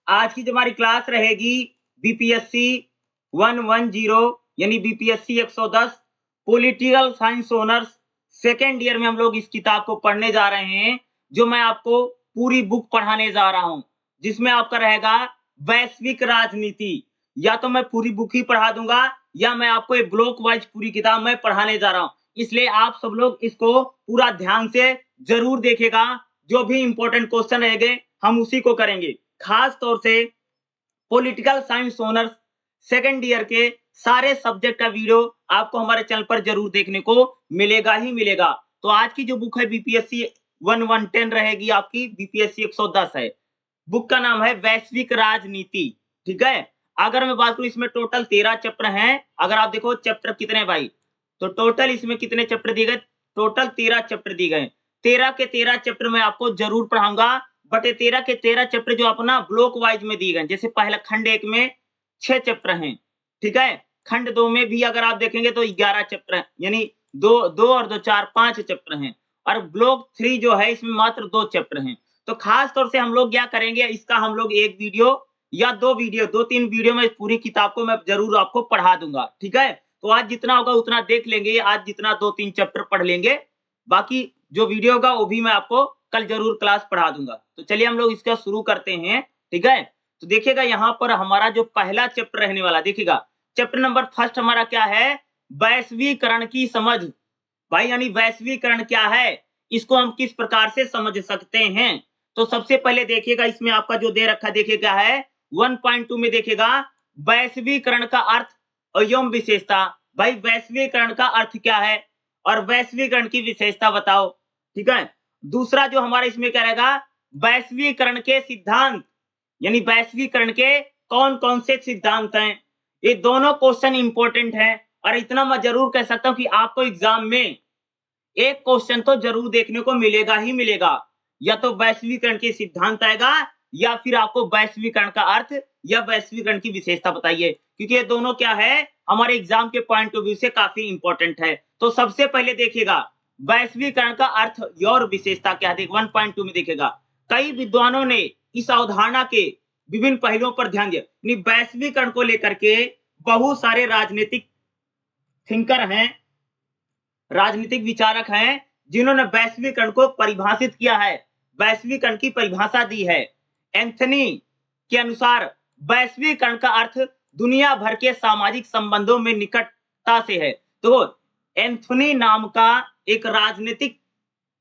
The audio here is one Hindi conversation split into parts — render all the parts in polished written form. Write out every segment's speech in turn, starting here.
आज की जो हमारी क्लास रहेगी बीपीएससी 110 यानी BPSC 110 political science honours second year में हम लोग इस किताब को पढ़ने जा रहे हैं, जो मैं आपको पूरी बुक पढ़ाने जा रहा हूं, जिसमें आपका रहेगा वैश्विक राजनीति। या तो मैं पूरी बुक ही पढ़ा दूंगा या मैं आपको एक ब्लॉक वाइज पूरी किताब मैं पढ़ाने जा रहा हूं। इसलिए आप सब लोग इसको पूरा ध्यान से जरूर देखेगा। जो भी इंपॉर्टेंट क्वेश्चन रहेंगे हम उसी को करेंगे। खास तौर से political science honours second year के सारे सब्जेक्ट का वीडियो आपको हमारे चैनल पर जरूर देखने को मिलेगा ही मिलेगा। तो आज की जो बुक है बीपीएससी 1110 रहेगी, आपकी बीपीएससी 110 है। बुक का नाम है वैश्विक राजनीति। ठीक है, अगर मैं बात करूं इसमें टोटल 13 चैप्टर हैं। अगर आप देखो चैप्टर कितने भाई, तो टोटल इसमें कितने चैप्टर दिए गए, टोटल 13 चैप्टर दिए गए। 13 के 13 चैप्टर मैं आपको जरूर पढ़ाऊंगा, बट ये 13 के 13 चैप्टर जो अपना ब्लॉक वाइज में दिए गए। जैसे पहला खंड 1 में 6 चैप्टर हैं, ठीक है। खंड 2 में भी अगर आप देखेंगे तो 11 चैप्टर हैं, यानी 2 और 2 4 5 चैप्टर हैं। और ब्लॉक 3 जो है इसमें मात्र 2 चैप्टर हैं। तो खास तौर से हम लोग क्या करेंगे, इसका हम लोग एक वीडियो या 2-3 वीडियो में पूरी किताब को मैं जरूर आपको पढ़ा दूंगा। ठीक है, तो आज जितना होगा उतना देख लेंगे, आज जितना 2-3 चैप्टर पढ़ लेंगे, बाकी जो वीडियो होगा वो भी मैं आपको कल जरूर क्लास पढ़ा दूंगा। तो चलिए हम लोग इसका शुरू करते हैं। ठीक है, तो देखिएगा यहाँ पर हमारा जो पहला चैप्टर रहने वाला, देखिएगा चैप्टर नंबर फर्स्ट हमारा क्या है, वैश्वीकरण की समझ। भाई यानी वैश्वीकरण क्या है, इसको हम किस प्रकार से समझ सकते हैं। तो सबसे पहले देखिएगा इसमें आपका जो दे रखा, देखिए क्या है 1.2 में देखिएगा वैश्वीकरण का अर्थ एवं विशेषता। भाई वैश्वीकरण का अर्थ क्या है और वैश्वीकरण की विशेषता बताओ। ठीक है, दूसरा जो हमारा इसमें क्या रहेगा, वैश्वीकरण के सिद्धांत, यानी वैश्वीकरण के कौन कौन से सिद्धांत हैं। ये दोनों क्वेश्चन इंपॉर्टेंट हैं और इतना मैं जरूर कह सकता हूं कि आपको एग्जाम में एक क्वेश्चन तो जरूर देखने को मिलेगा ही मिलेगा। या तो वैश्वीकरण के सिद्धांत आएगा या फिर आपको वैश्वीकरण का अर्थ या वैश्वीकरण की विशेषता बताइए, क्योंकि ये दोनों क्या है हमारे एग्जाम के पॉइंट ऑफ व्यू से काफी इंपॉर्टेंट है। तो सबसे पहले देखिएगा वैश्वीकरण का अर्थ और विशेषता क्या है। 1.2 में देखिएगा कई विद्वानों ने इस अवधारणा के विभिन्न पहलुओं पर ध्यान दिया। वैश्वीकरण को लेकर के बहुत सारे राजनीतिक थिंकर हैं, राजनीतिक विचारक हैं, जिन्होंने वैश्वीकरण को परिभाषित किया है, वैश्वीकरण की परिभाषा दी है। एंथनी के अनुसार वैश्वीकरण का अर्थ दुनिया भर के सामाजिक संबंधों में निकटता से है। तो एंथनी नाम का एक राजनीतिक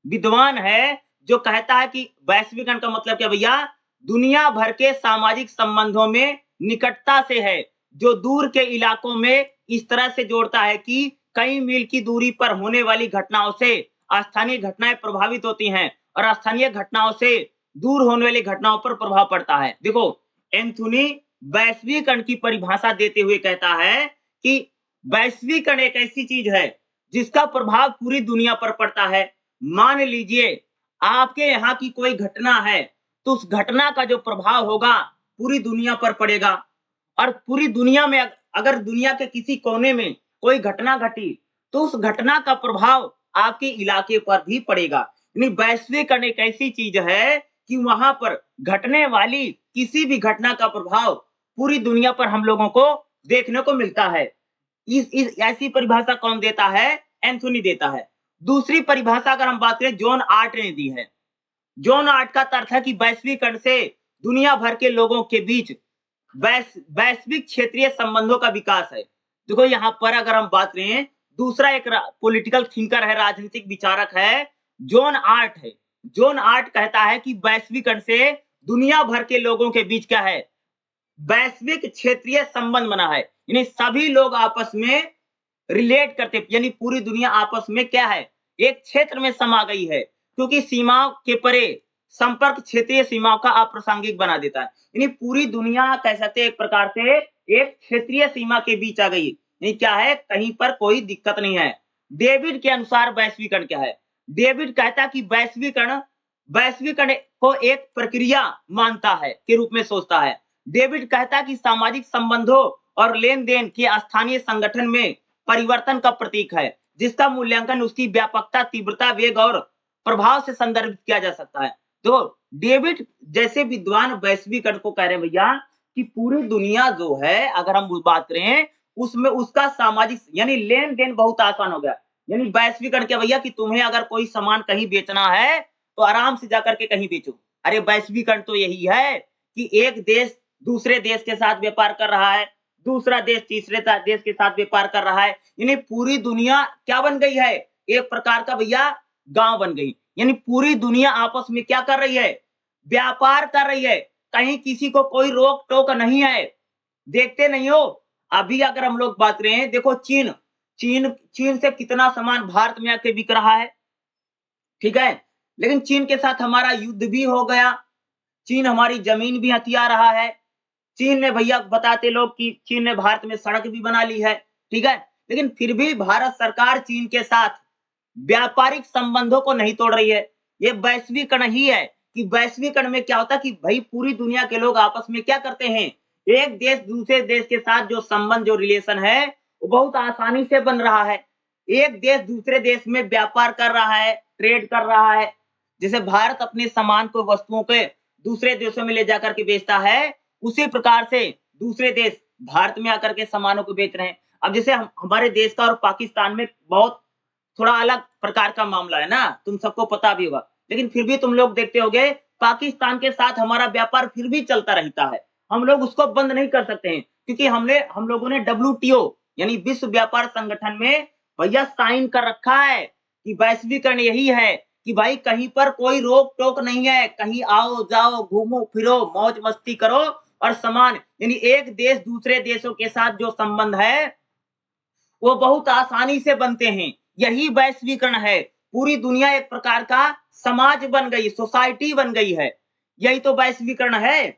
विद्वान है जो कहता है कि वैश्वीकरण का मतलब क्या भैया, दुनिया भर के सामाजिक संबंधों में निकटता से है, जो दूर के इलाकों में इस तरह से जोड़ता है कि कई मील की दूरी पर होने वाली घटनाओं से स्थानीय घटनाएं प्रभावित होती हैं और स्थानीय घटनाओं से दूर होने वाली घटनाओं पर प्रभाव पड़ता है। देखो एंथनी वैश्वीकरण की परिभाषा देते हुए कहता है कि वैश्वीकरण एक ऐसी चीज है जिसका प्रभाव पूरी दुनिया पर पड़ता है। मान लीजिए आपके यहाँ की कोई घटना है, तो उस घटना का जो प्रभाव होगा पूरी दुनिया पर पड़ेगा। और पूरी दुनिया में अगर दुनिया के किसी कोने में कोई घटना घटी तो उस घटना का प्रभाव आपके इलाके पर भी पड़ेगा। यानी वैश्वीकरण एक ऐसी चीज है कि वहां पर घटने वाली किसी भी घटना का प्रभाव पूरी दुनिया पर हम लोगों को देखने को मिलता है। इस ऐसी परिभाषा कौन देता है, एंथनी देता है। दूसरी परिभाषा अगर हम बात करें जॉन आर्ट ने दी है। जॉन आर्ट का अर्थ है कि वैश्वीकरण से दुनिया भर के लोगों के बीच वैश्विक क्षेत्रीय संबंधों का विकास है। देखो यहाँ पर अगर हम बात करें, दूसरा एक पॉलिटिकल थिंकर है, राजनीतिक विचारक है, जॉन आर्ट है। जॉन आर्ट कहता है कि वैश्वीकरण से दुनिया भर के लोगों के बीच क्या है, वैश्विक क्षेत्रीय संबंध बना है। यानी सभी लोग आपस में रिलेट करते, यानी पूरी दुनिया आपस में क्या है, एक क्षेत्र में समा गई है, क्योंकि सीमाओं के परे संपर्क क्षेत्रीय सीमाओं का अप्रासंगिक बना देता है। यानी पूरी दुनिया कह सकते हैं एक प्रकार से एक क्षेत्रीय सीमा के बीच आ गई। नहीं क्या है, कहीं पर कोई दिक्कत नहीं है। डेविड के अनुसार वैश्वीकरण क्या है, डेविड कहता है कि वैश्वीकरण को एक प्रक्रिया मानता है के रूप में सोचता है। डेविड कहता है कि सामाजिक संबंधों और लेन देन के स्थानीय संगठन में परिवर्तन का प्रतीक है, जिसका मूल्यांकन उसकी व्यापकता, तीव्रता, वेग और प्रभाव से संदर्भित किया जा सकता है। तो डेविड जैसे विद्वान वैश्वीकरण को कह रहे हैं भैया कि पूरी दुनिया जो है अगर हम बात करें उसमें उसका सामाजिक यानी लेन देन बहुत आसान हो गया। यानी वैश्वीकरण क्या भैया कि तुम्हें अगर कोई सामान कहीं बेचना है तो आराम से जाकर के कहीं बेचो। अरे वैश्वीकरण तो यही है कि एक देश दूसरे देश के साथ व्यापार कर रहा है, दूसरा देश तीसरे देश के साथ व्यापार कर रहा है। यानी पूरी दुनिया क्या बन गई है? एक प्रकार का भैया गांव बन गई। यानी पूरी दुनिया आपस में क्या कर रही है? व्यापार कर रही है। कहीं किसी को कोई रोक टोक नहीं है। देखते नहीं हो? अभी अगर हम लोग बात करें, देखो चीन चीन से कितना सामान भारत में आके बिक रहा है, ठीक है? लेकिन चीन के साथ हमारा युद्ध भी हो गया। चीन हमारी जमीन भी हथिया रहा है। चीन ने भैया बताते लोग कि चीन ने भारत में सड़क भी बना ली है, ठीक है? लेकिन फिर भी भारत सरकार चीन के साथ व्यापारिक संबंधों को नहीं तोड़ रही है। ये वैश्वीकरण ही है कि वैश्वीकरण में क्या होता है कि भाई पूरी दुनिया के लोग आपस में क्या करते हैं? एक देश दूसरे देश के साथ जो संबंध जो रिलेशन है वो बहुत आसानी से बन रहा है। एक देश दूसरे देश में व्यापार कर रहा है, ट्रेड कर रहा है। जैसे भारत अपने सामान को वस्तुओं के दूसरे देशों में ले जाकर के बेचता है, उसी प्रकार से दूसरे देश भारत में आकर के सामानों को बेच रहे हैं। अब जैसे हमारे देश का और पाकिस्तान में बहुत थोड़ा अलग प्रकार का मामला है ना, तुम सबको पता भी होगा। लेकिन फिर भी तुम लोग देखते होगे पाकिस्तान के साथ हमारा व्यापार फिर भी चलता रहता है। हम लोग उसको बंद नहीं कर सकते हैं क्योंकि हम लोगों ने डब्ल्यूटीओ यानी विश्व व्यापार संगठन में भैया साइन कर रखा है कि वैश्वीकरण यही है कि भाई कहीं पर कोई रोक टोक नहीं है। कहीं आओ जाओ घूमो फिरो मौज मस्ती करो और समान यानी एक देश दूसरे देशों के साथ जो संबंध है वो बहुत आसानी से बनते हैं। यही वैश्वीकरण है। पूरी दुनिया एक प्रकार का समाज बन गई, सोसाइटी बन गई है। यही तो वैश्वीकरण है।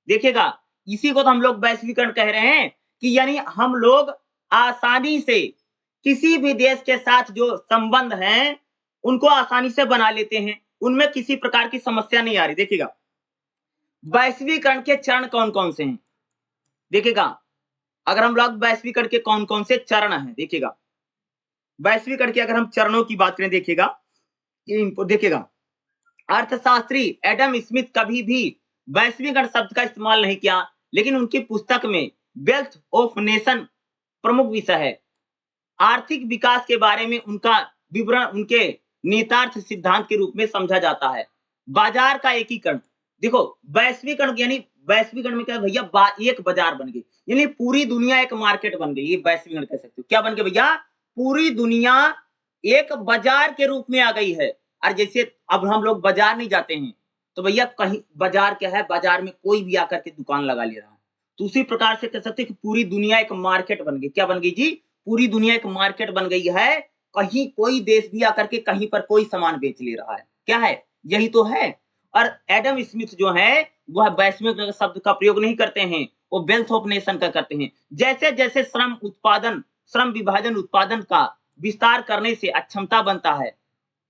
देखिएगा, इसी को तो हम लोग वैश्वीकरण कह रहे हैं कि यानी हम लोग आसानी से किसी भी देश के साथ जो संबंध हैं, उनको आसानी से बना लेते हैं। उनमें किसी प्रकार की समस्या नहीं आ रही। देखिएगा, वैश्वीकरण के चरण कौन-कौन से हैं? देखिएगा, अगर हम लोग वैश्वीकरण के कौन-कौन से चरण हैं, देखिएगा। वैश्वीकरण के अगर हम चरणों की बात करें, देखिएगा, इनको देखिएगा, अर्थशास्त्री एडम स्मिथ कभी भी वैश्वीकरण शब्द का इस्तेमाल नहीं किया, लेकिन उनकी पुस्तक में वेल्थ ऑफ नेशन प्रमुख विषय है। आर्थिक विकास के बारे में उनका विवरण उनके निहितार्थ सिद्धांत के रूप में समझा जाता है। बाजार का एकीकरण, देखो वैश्वीकरण यानी वैश्वीकरण में क्या है भैया, एक बाजार बन गई, यानी पूरी दुनिया एक मार्केट बन गई। ये वैश्वीकरण कह सकते हो। क्या बन गई भैया? पूरी दुनिया एक बाजार के रूप में आ गई है। और जैसे अब हम लोग बाजार नहीं जाते हैं तो भैया कहीं बाजार क्या है, बाजार में कोई भी आकर के दुकान लगा ले रहा है। तो उसी प्रकार से कह सकते हैं कि पूरी दुनिया एक मार्केट बन गई। क्या बन गई जी? पूरी दुनिया एक मार्केट बन गई है। कहीं कोई देश भी आकर के कहीं पर कोई सामान बेच ले रहा है। क्या है? यही तो है। और एडम स्मिथ जो है वह वैश्विक शब्द का प्रयोग नहीं करते हैं, वो वेल्थ ऑफ नेशन का करते हैं। जैसे जैसे श्रम विभाजन उत्पादन का विस्तार करने से अक्षमता बनता है,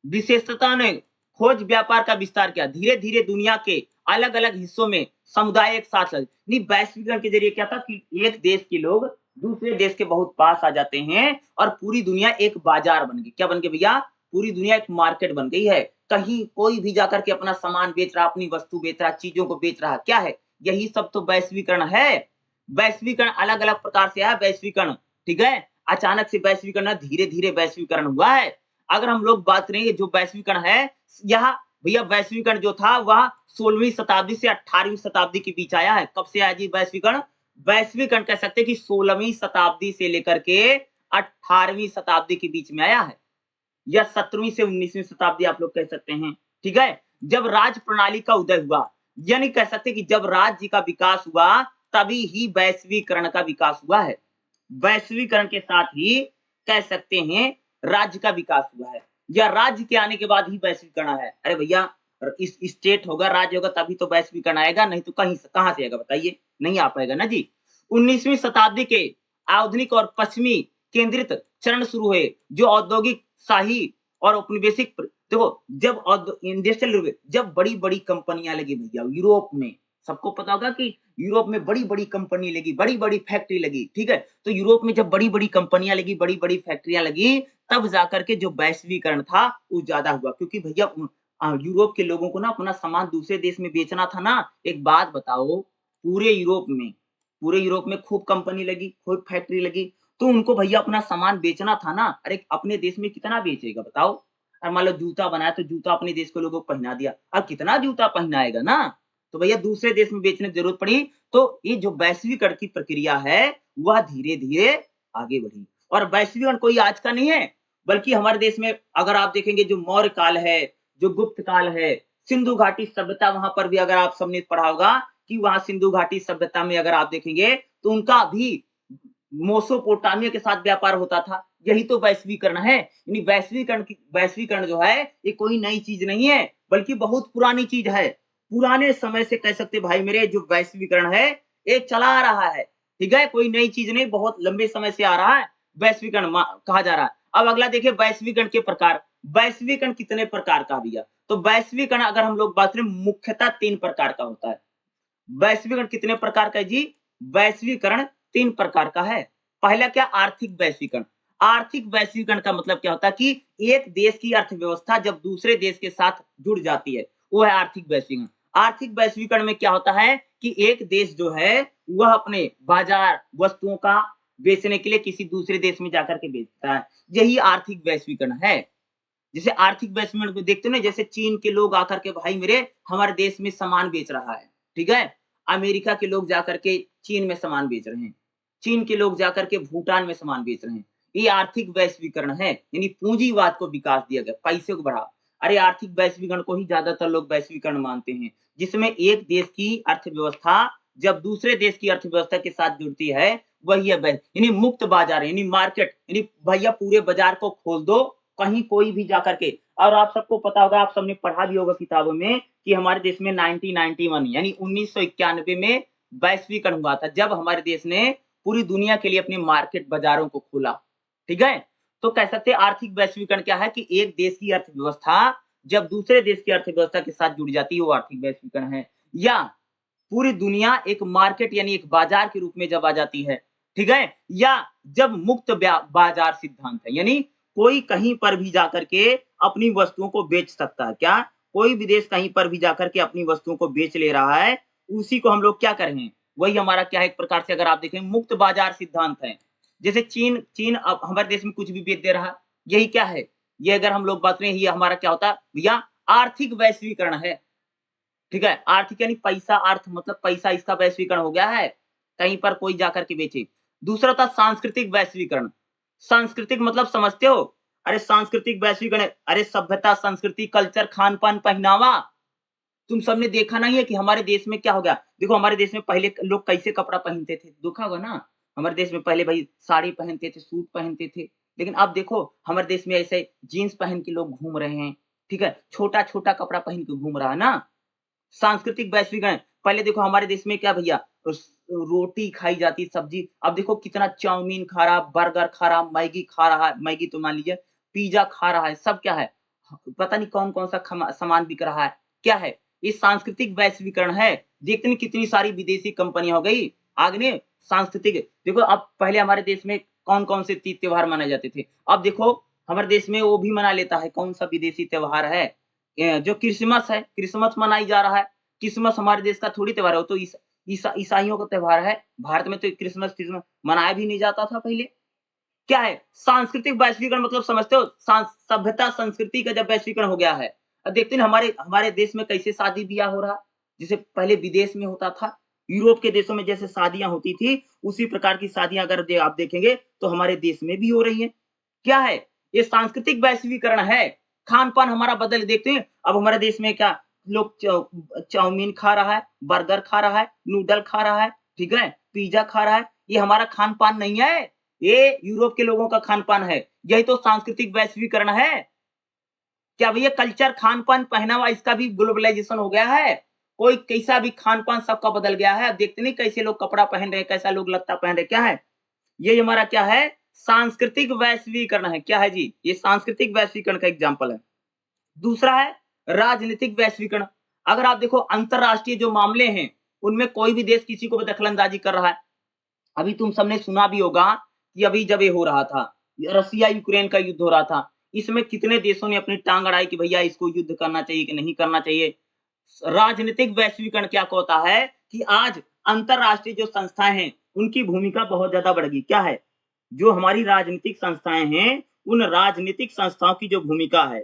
विशेषता ने खोज व्यापार का विस्तार किया। धीरे धीरे दुनिया के अलग अलग हिस्सों में समुदाय एक साथ नहीं, वैश्वीकरण के जरिए क्या था कि एक देश के लोग दूसरे देश के बहुत पास आ जाते हैं और पूरी दुनिया एक बाजार बन गई। क्या बन गई भैया? पूरी दुनिया एक मार्केट बन गई है। कहीं कोई भी जाकर के अपना सामान बेच रहा, अपनी वस्तु बेच रहा, चीजों को बेच रहा। क्या है? यही सब तो वैश्वीकरण है। वैश्वीकरण अलग अलग प्रकार से है वैश्वीकरण, ठीक है? अचानक से वैश्वीकरण, धीरे धीरे वैश्वीकरण हुआ है। अगर हम लोग बात करेंगे जो वैश्वीकरण है, यहाँ भैया वैश्वीकरण जो था वह 16वीं शताब्दी से 18वीं शताब्दी के बीच आया है। कब से आया जी वैश्वीकरण? वैश्वीकरण कह सकते हैं कि 16वीं शताब्दी से लेकर के 18वीं शताब्दी के बीच में आया है, या 17वीं से 19वीं शताब्दी आप लोग कह सकते हैं, ठीक है? जब राज प्रणाली का उदय हुआ, यानी कह सकते हैं कि जब राज्य का विकास हुआ तभी ही वैश्वीकरण का विकास हुआ है। वैश्वीकरण के साथ ही कह सकते हैं राज्य का विकास हुआ है, या राज्य के आने के बाद ही वैश्वीकरण है। अरे भैया, इस स्टेट होगा, राज्य होगा तभी तो वैश्वीकरण आएगा, नहीं तो कहीं कहां से आएगा बताइए? नहीं आ पाएगा ना जी। 19वीं शताब्दी के आधुनिक और पश्चिमी केंद्रित चरण शुरू हुए, जो औद्योगिक शाही और औपनिवेशिक देखो जब इंडस्ट्रियल जब बड़ी बड़ी कंपनियां लगी भैया यूरोप में, सबको पता होगा कि यूरोप में बड़ी बड़ी कंपनी लगी, बड़ी बड़ी फैक्ट्री लगी, ठीक है? तो यूरोप में जब बड़ी बड़ी कंपनियां लगी, बड़ी बड़ी फैक्ट्रियां लगी, तब जाकर के जो वैश्वीकरण था वो ज्यादा हुआ, क्योंकि भैया यूरोप के लोगों को ना अपना सामान दूसरे देश में बेचना था ना। एक बात बताओ, पूरे यूरोप में खूब कंपनी लगी, खूब फैक्ट्री लगी, तो उनको भैया अपना सामान बेचना था ना। अरे अपने देश में कितना बेचेगा बताओ। और मान लो जूता बनाया तो जूता अपने देश के लोगों को पहना दिया, अब कितना जूता पहनाएगा ना। तो भैया दूसरे देश में बेचने की जरूरत पड़ी, तो ये जो वैश्वीकरण की प्रक्रिया है वह धीरे धीरे आगे बढ़ी। और वैश्वीकरण कोई आज का नहीं है, बल्कि हमारे देश में अगर आप देखेंगे जो मौर्य काल है, जो गुप्त काल है, सिंधु घाटी सभ्यता, वहां पर भी अगर आप सबने पढ़ा होगा कि वहां सिंधु घाटी सभ्यता में अगर आप देखेंगे तो उनका भी मोसोपोटामिया के साथ व्यापार होता था। यही तो वैश्वीकरण है। यानी वैश्वीकरण जो है ये कोई नई चीज नहीं है, बल्कि बहुत पुरानी चीज है। पुराने समय से कह सकते भाई मेरे, जो वैश्वीकरण है ये चला आ रहा है। ठीक है, कोई नई चीज नहीं, बहुत लंबे समय से आ रहा है, वैश्वीकरण कहा जा रहा है। अब अगला देखिए वैश्वीकरण के प्रकार। वैश्वीकरण कितने प्रकार का भैया? तो वैश्वीकरण अगर हम लोग बात करें मुख्यतः 3 प्रकार का होता है। वैश्वीकरण कितने प्रकार का है जी? वैश्वीकरण 3 प्रकार का है। पहला क्या? आर्थिक वैश्वीकरण। आर्थिक वैश्वीकरण का मतलब क्या होता है कि एक देश की अर्थव्यवस्था जब दूसरे देश के साथ जुड़ जाती है, वो है आर्थिक वैश्वीकरण। आर्थिक वैश्वीकरण में क्या होता है कि एक देश जो है वह अपने बाजार वस्तुओं का बेचने के लिए किसी दूसरे देश में जाकर के बेचता है। यही आर्थिक वैश्वीकरण है। जैसे आर्थिक वैश्वीकरण को देखते हो ना, जैसे चीन के लोग आकर के भाई मेरे हमारे देश में सामान बेच रहा है। ठीक है, अमेरिका के लोग जाकर के चीन में सामान बेच रहे हैं, चीन के लोग जाकर के भूटान में सामान बेच रहे हैं। ये आर्थिक वैश्वीकरण है, यानी पूंजीवाद को विकास दिया गया, पैसे को बढ़ा। अरे आर्थिक वैश्वीकरण को ही ज्यादातर लोग वैश्वीकरण मानते हैं, जिसमें एक देश की अर्थव्यवस्था जब दूसरे देश की अर्थव्यवस्था के साथ जुड़ती है, वही है यानी मुक्त बाजार, यानी मार्केट, यानी भैया पूरे बाजार को खोल दो, कहीं कोई भी जाकर के। और आप सबको पता होगा, आप सबने पढ़ा भी होगा किताबों में कि हमारे देश में 1991 यानी 1991 में वैश्वीकरण हुआ था, जब हमारे देश ने पूरी दुनिया के लिए अपने मार्केट बाजारों को खोला। ठीक है, तो कह सकते हैं आर्थिक वैश्वीकरण क्या है कि एक देश की अर्थव्यवस्था जब दूसरे देश की अर्थव्यवस्था के साथ जुड़ जाती है, वो आर्थिक वैश्वीकरण है। या पूरी दुनिया एक मार्केट यानी एक बाजार के रूप में जब आ जाती है। ठीक है, या जब मुक्त बाजार सिद्धांत है, यानी कोई कहीं पर भी जाकर के अपनी वस्तुओं को बेच सकता है। क्या? कोई विदेश कहीं पर भी जाकर के अपनी वस्तुओं को बेच ले रहा है, उसी को हम लोग क्या कर रहे हैं, वही हमारा क्या है, एक प्रकार से अगर आप देखें मुक्त बाजार सिद्धांत है। जैसे चीन चीन अब हमारे देश में कुछ भी बेच दे रहा है, यही क्या है, ये अगर हम लोग बात करें, ये हमारा क्या होता है भैया? आर्थिक वैश्वीकरण है। ठीक है, आर्थिक यानी पैसा, अर्थ मतलब पैसा, इसका वैश्वीकरण हो गया है, कहीं पर कोई जाकर के बेचे। दूसरा था सांस्कृतिक वैश्वीकरण। सांस्कृतिक मतलब समझते हो? अरे सांस्कृतिक वैश्वीकरण, अरे सभ्यता, संस्कृति, कल्चर, खान पान, पहनावा। तुम सबने देखा नहीं है कि हमारे देश में क्या हो गया? देखो हमारे देश में पहले लोग कैसे कपड़ा पहनते थे, देखा होगा ना। हमारे देश में पहले भाई साड़ी पहनते थे, सूट पहनते थे, लेकिन अब देखो हमारे देश में ऐसे जीन्स पहन के लोग घूम रहे हैं। ठीक है, छोटा छोटा कपड़ा पहन के घूम रहा है ना। सांस्कृतिक वैश्वीकरण, पहले देखो हमारे देश में क्या भैया, रोटी खाई जाती, सब्जी। अब देखो कितना चाउमीन खा रहा, बर्गर खा रहा, मैगी खा रहा है, मैगी तो मान लीजिए, पिज्जा खा रहा है, सब क्या है, पता नहीं कौन कौन सा सामान बिक रहा है। क्या है ये? सांस्कृतिक वैश्वीकरण है। देखते नहीं कितनी सारी विदेशी कंपनियां हो गई आगे। सांस्कृतिक देखो, अब पहले हमारे देश में कौन कौन से तीज त्योहार मनाए जाते थे, अब देखो हमारे देश में वो भी मना लेता है। कौन सा विदेशी त्योहार है? जो क्रिसमस है, क्रिसमस मनाई जा रहा है। क्रिसमस हमारे देश का थोड़ी त्योहार है, वो तो ईसाइयों का त्योहार है। भारत में तो क्रिसमस क्रिसमस मनाया भी नहीं जाता था पहले। क्या है? सांस्कृतिक वैश्वीकरण मतलब समझते हो? सभ्यता संस्कृति का जब वैश्वीकरण हो गया है। अब देखते हैं हमारे हमारे देश में कैसे शादी ब्याह हो रहा, जैसे पहले विदेश में होता था, यूरोप के देशों में जैसे शादियां होती थी, उसी प्रकार की शादियां अगर आप देखेंगे तो हमारे देश में भी हो रही है। क्या है? ये सांस्कृतिक वैश्वीकरण है। खान-पान हमारा बदल, देखते हैं अब हमारे देश में क्या लोग चाउमीन खा रहा है, बर्गर खा रहा है, नूडल खा रहा है, ठीक है? पिज़्ज़ा खा रहा है। ये हमारा खान-पान नहीं है, ये यूरोप के लोगों का खान-पान है। यही तो सांस्कृतिक वैश्वीकरण है। क्या भैया कल्चर, खान-पान, पहनावा, इसका भी ग्लोबलाइजेशन हो गया है। कोई कैसा भी खान-पान सबका बदल गया है। अब देखते नहीं कैसे लोग कपड़ा पहन रहे हैं, कैसा लोग लत्ता पहन रहे हैं, क्या है? ये हमारा क्या है? सांस्कृतिक वैश्वीकरण है। क्या है जी? ये सांस्कृतिक वैश्वीकरण का एग्जाम्पल है। दूसरा है राजनीतिक वैश्वीकरण। अगर आप देखो अंतरराष्ट्रीय जो मामले हैं, उनमें कोई भी देश किसी को भी दखल-अंदाज़ी कर रहा है। अभी तुम सबने सुना भी होगा कि अभी जब ये हो रहा था, रसिया यूक्रेन का युद्ध हो रहा था, इसमें कितने देशों ने अपनी टांग अड़ाई कि भैया इसको युद्ध करना चाहिए कि नहीं करना चाहिए। राजनीतिक वैश्वीकरण क्या होता है कि आज अंतरराष्ट्रीय जो संस्थाएं हैं उनकी भूमिका बहुत ज्यादा बढ़ गई। क्या है? जो हमारी राजनीतिक संस्थाएं हैं, उन राजनीतिक संस्थाओं की जो भूमिका है,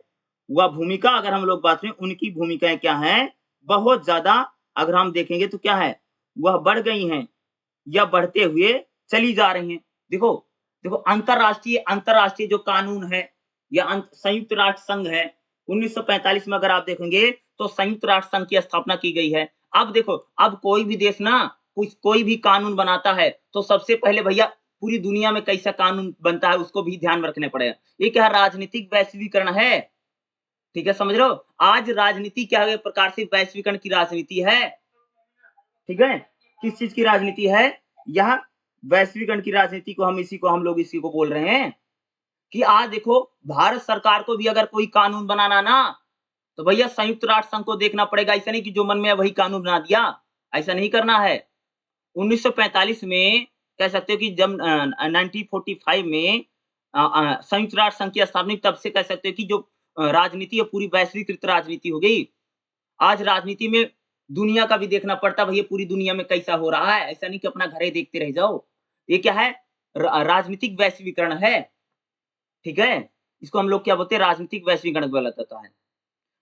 वह भूमिका अगर हम लोग बात करें, उनकी भूमिकाएं क्या है, बहुत ज्यादा अगर हम देखेंगे तो क्या है, वह बढ़ गई हैं या बढ़ते हुए चली जा रही हैं। देखो देखो अंतरराष्ट्रीय अंतरराष्ट्रीय जो कानून है या संयुक्त राष्ट्र संघ है, 1945 में अगर आप देखेंगे तो संयुक्त राष्ट्र संघ की स्थापना की गई है। अब देखो, अब कोई भी देश ना कोई भी कानून बनाता है तो सबसे पहले भैया पूरी दुनिया में कैसा कानून बनता है उसको भी ध्यान में रखना पड़ेगा। ये क्या राजनीतिक वैश्वीकरण है? ठीक है, समझ रहे हो? आज राजनीति क्या है, एक प्रकार से वैश्वीकरण की राजनीति है। ठीक है, किस चीज की राजनीति है? यह वैश्वीकरण की राजनीति को हम लोग इसी को बोल रहे हैं कि आज देखो भारत सरकार को भी अगर कोई कानून बनाना ना तो भैया संयुक्त राष्ट्र संघ को देखना पड़ेगा। ऐसा नहीं कि जो मन में है वही कानून बना दिया, ऐसा नहीं करना है। 1945 में कह सकते हो कि जब 1945 में संयुक्त राष्ट्र संघ की स्थापना, तब से कह सकते हो कि जो राजनीति है पूरी वैश्वीकृत राजनीति हो गई। आज राजनीति में दुनिया का भी देखना पड़ता भैया, पूरी दुनिया में कैसा हो रहा है, ऐसा नहीं कि अपना घर ही देखते रह जाओ। ये क्या है? राजनीतिक वैश्वीकरण है। ठीक है, इसको हम लोग क्या बोलते हैं? राजनीतिक वैश्वीकरण बोला जाता है।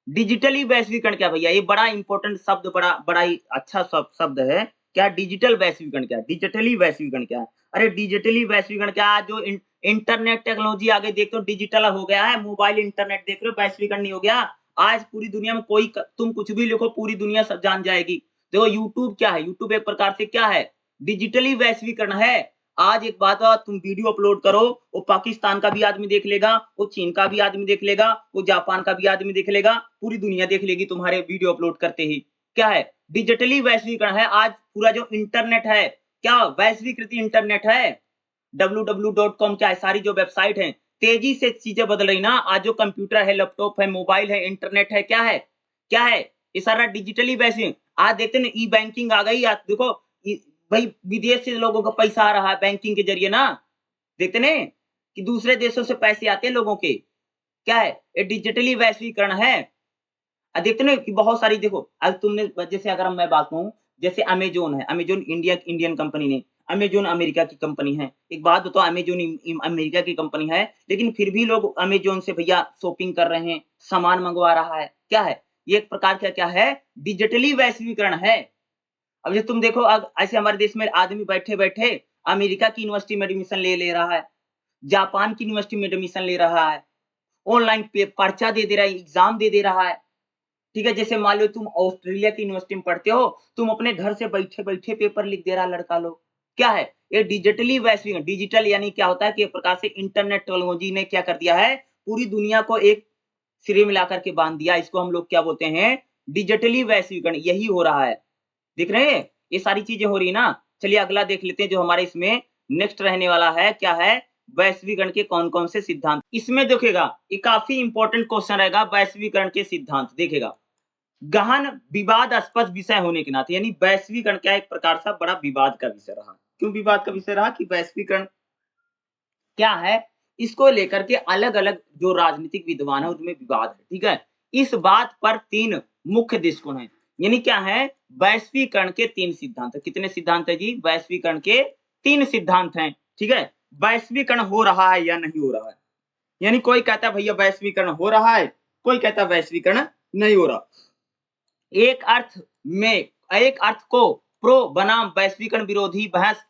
डिजिटली वैश्वीकरण क्या भैया? ये बड़ा इंपॉर्टेंट शब्द, बड़ा ही अच्छा शब्द है। क्या डिजिटल वैश्वीकरण क्या है? डिजिटली वैश्वीकरण क्या है? अरे डिजिटली वैश्वीकरण क्या? जो इंटरनेट टेक्नोलॉजी आगे देखते हो डिजिटल हो गया है, मोबाइल इंटरनेट देख रहे हो, वैश्वीकरण नहीं हो गया। आज पूरी दुनिया में तुम कुछ भी लिखो पूरी दुनिया सब जान जाएगी। देखो यूट्यूब क्या है? यूट्यूब एक प्रकार से क्या है? डिजिटली वैश्वीकरण है। आज एक बात है, तुम वीडियो अपलोड करो, वो पाकिस्तान का भी आदमी देख लेगा, वो चीन का भी आदमी देख लेगा, वो जापान का भी आदमी देख लेगा, पूरी दुनिया देख लेगी तुम्हारे वीडियो अपलोड करते ही। क्या है? डिजिटली वैश्वीकरण है। आज पूरा जो इंटरनेट है, क्या वैश्वीकृत इंटरनेट है? www.com क्या है? सारी जो वेबसाइट है, तेजी से चीजें बदल रही ना। आज जो कंप्यूटर है, लैपटॉप है, मोबाइल है, इंटरनेट है, क्या है? क्या है? ये सारा डिजिटली वैश्वीकरण। आज देखते ना ई बैंकिंग आ गई। आज देखो भाई विदेश से लोगों का पैसा आ रहा है बैंकिंग के जरिए ना, देखते ने कि दूसरे देशों से पैसे आते हैं लोगों के। क्या है? ये डिजिटली वैश्वीकरण है। देखते ना कि बहुत सारी, देखो आज तुमने जैसे अगर मैं बात कहूं, जैसे अमेजोन है, अमेजोन इंडियन कंपनी नहीं, अमेजोन अमेरिका की कंपनी है। एक बात बताओ, अमेजोन अमेरिका की कंपनी है, लेकिन फिर भी लोग अमेजोन से भैया शॉपिंग कर रहे हैं, सामान मंगवा रहा है। क्या है? ये एक प्रकार का क्या है? डिजिटली वैश्वीकरण है। अब जो तुम देखो, अब ऐसे हमारे देश में आदमी बैठे-बैठे अमेरिका की यूनिवर्सिटी में एडमिशन ले रहा है, जापान की यूनिवर्सिटी में एडमिशन ले रहा है, ऑनलाइन पर्चा दे रहा है, एग्जाम दे रहा है। ठीक है, जैसे मान लो तुम ऑस्ट्रेलिया की यूनिवर्सिटी में पढ़ते हो, तुम अपने घर से बैठे-बैठे पेपर लिख दे रहा लड़का लोग। क्या है? ये डिजिटली वैश्वीकरण। डिजिटल यानी क्या होता है कि एक प्रकार से इंटरनेट टेक्नोलॉजी ने क्या कर दिया है, पूरी दुनिया को एक सिरे मिलाकर के बांध दिया। इसको हम लोग क्या बोलते हैं? डिजिटली वैश्वीकरण। यही हो रहा है, दिख रहे हैं? ये सारी चीजें हो रही ना। चलिए अगला देख लेते हैं जो हमारे इसमें नेक्स्ट रहने वाला है। क्या है? वैश्वीकरण के कौन-कौन से सिद्धांत। इसमें देखिएगा, ये काफी इंपॉर्टेंट क्वेश्चन रहेगा। वैश्वीकरण के सिद्धांत देखिएगा, गहन विवादास्पद विषय होने के नाते, यानी वैश्वीकरण क्या एक प्रकार से बड़ा विवाद का विषय रहा। क्यों विवाद का विषय रहा? कि वैश्वीकरण क्या है, इसको लेकर के अलग-अलग जो राजनीतिक विद्वान है उनमें विवाद है। ठीक है, इस बात पर 3 मुख्य दृष्टिकोण हैं। यानी क्या है? वैश्वीकरण के 3 सिद्धांत है। कितने सिद्धांत है जी? वैश्वीकरण के 3 सिद्धांत हैं। ठीक है, वैश्वीकरण हो रहा है या नहीं हो रहा है। यानी कोई कहता है भैया वैश्वीकरण हो रहा है, कोई कहता है वैश्वीकरण नहीं हो रहा। एक अर्थ को प्रो बनाम वैश्वीकरण विरोधी बहस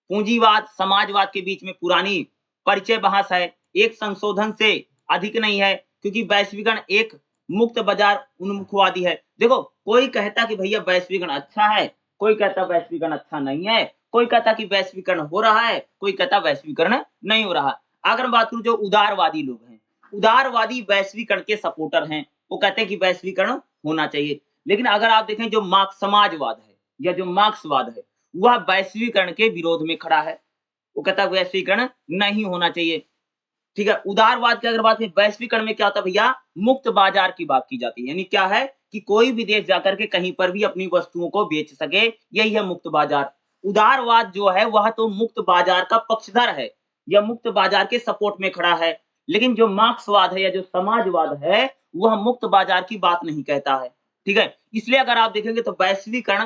पूंजीवाद समाजवाद के बीच में पुरानी परिचय बहस है। एक संशोधन से अधिक नहीं है, क्योंकि वैश्वीकरण एक मुक्त बाजार उन्मुखवादी है। देखो, कोई कहता कि भैया वैश्वीकरण अच्छा है, कोई कहता वैश्वीकरण अच्छा नहीं है, कोई कहता कि वैश्वीकरण हो रहा है, कोई कहता वैश्वीकरण नहीं हो रहा। अगर मैं बात करूं, जो उदारवादी लोग हैं, उदारवादी वैश्वीकरण के सपोर्टर हैं, वो कहते हैं कि वैश्वीकरण होना चाहिए। लेकिन अगर आप देखें जो समाजवाद है या जो मार्क्सवाद है, वह वैश्वीकरण के विरोध में खड़ा है। वो कहता है वैश्वीकरण नहीं होना चाहिए। ठीक है, उदारवाद की अगर बात करें, वैश्वीकरण में क्या होता है भैया? मुक्त बाजार की बात की जाती है। यानी क्या है कि कोई भी देश जाकर के कहीं पर भी अपनी वस्तुओं को बेच सके, यही है मुक्त बाजार। उदारवाद जो है वह तो मुक्त बाजार का पक्षधर है या मुक्त बाजार के सपोर्ट में खड़ा है। लेकिन जो मार्क्सवाद है या जो समाजवाद है वह मुक्त बाजार की बात नहीं कहता है। ठीक है, इसलिए अगर आप देखेंगे तो वैश्वीकरण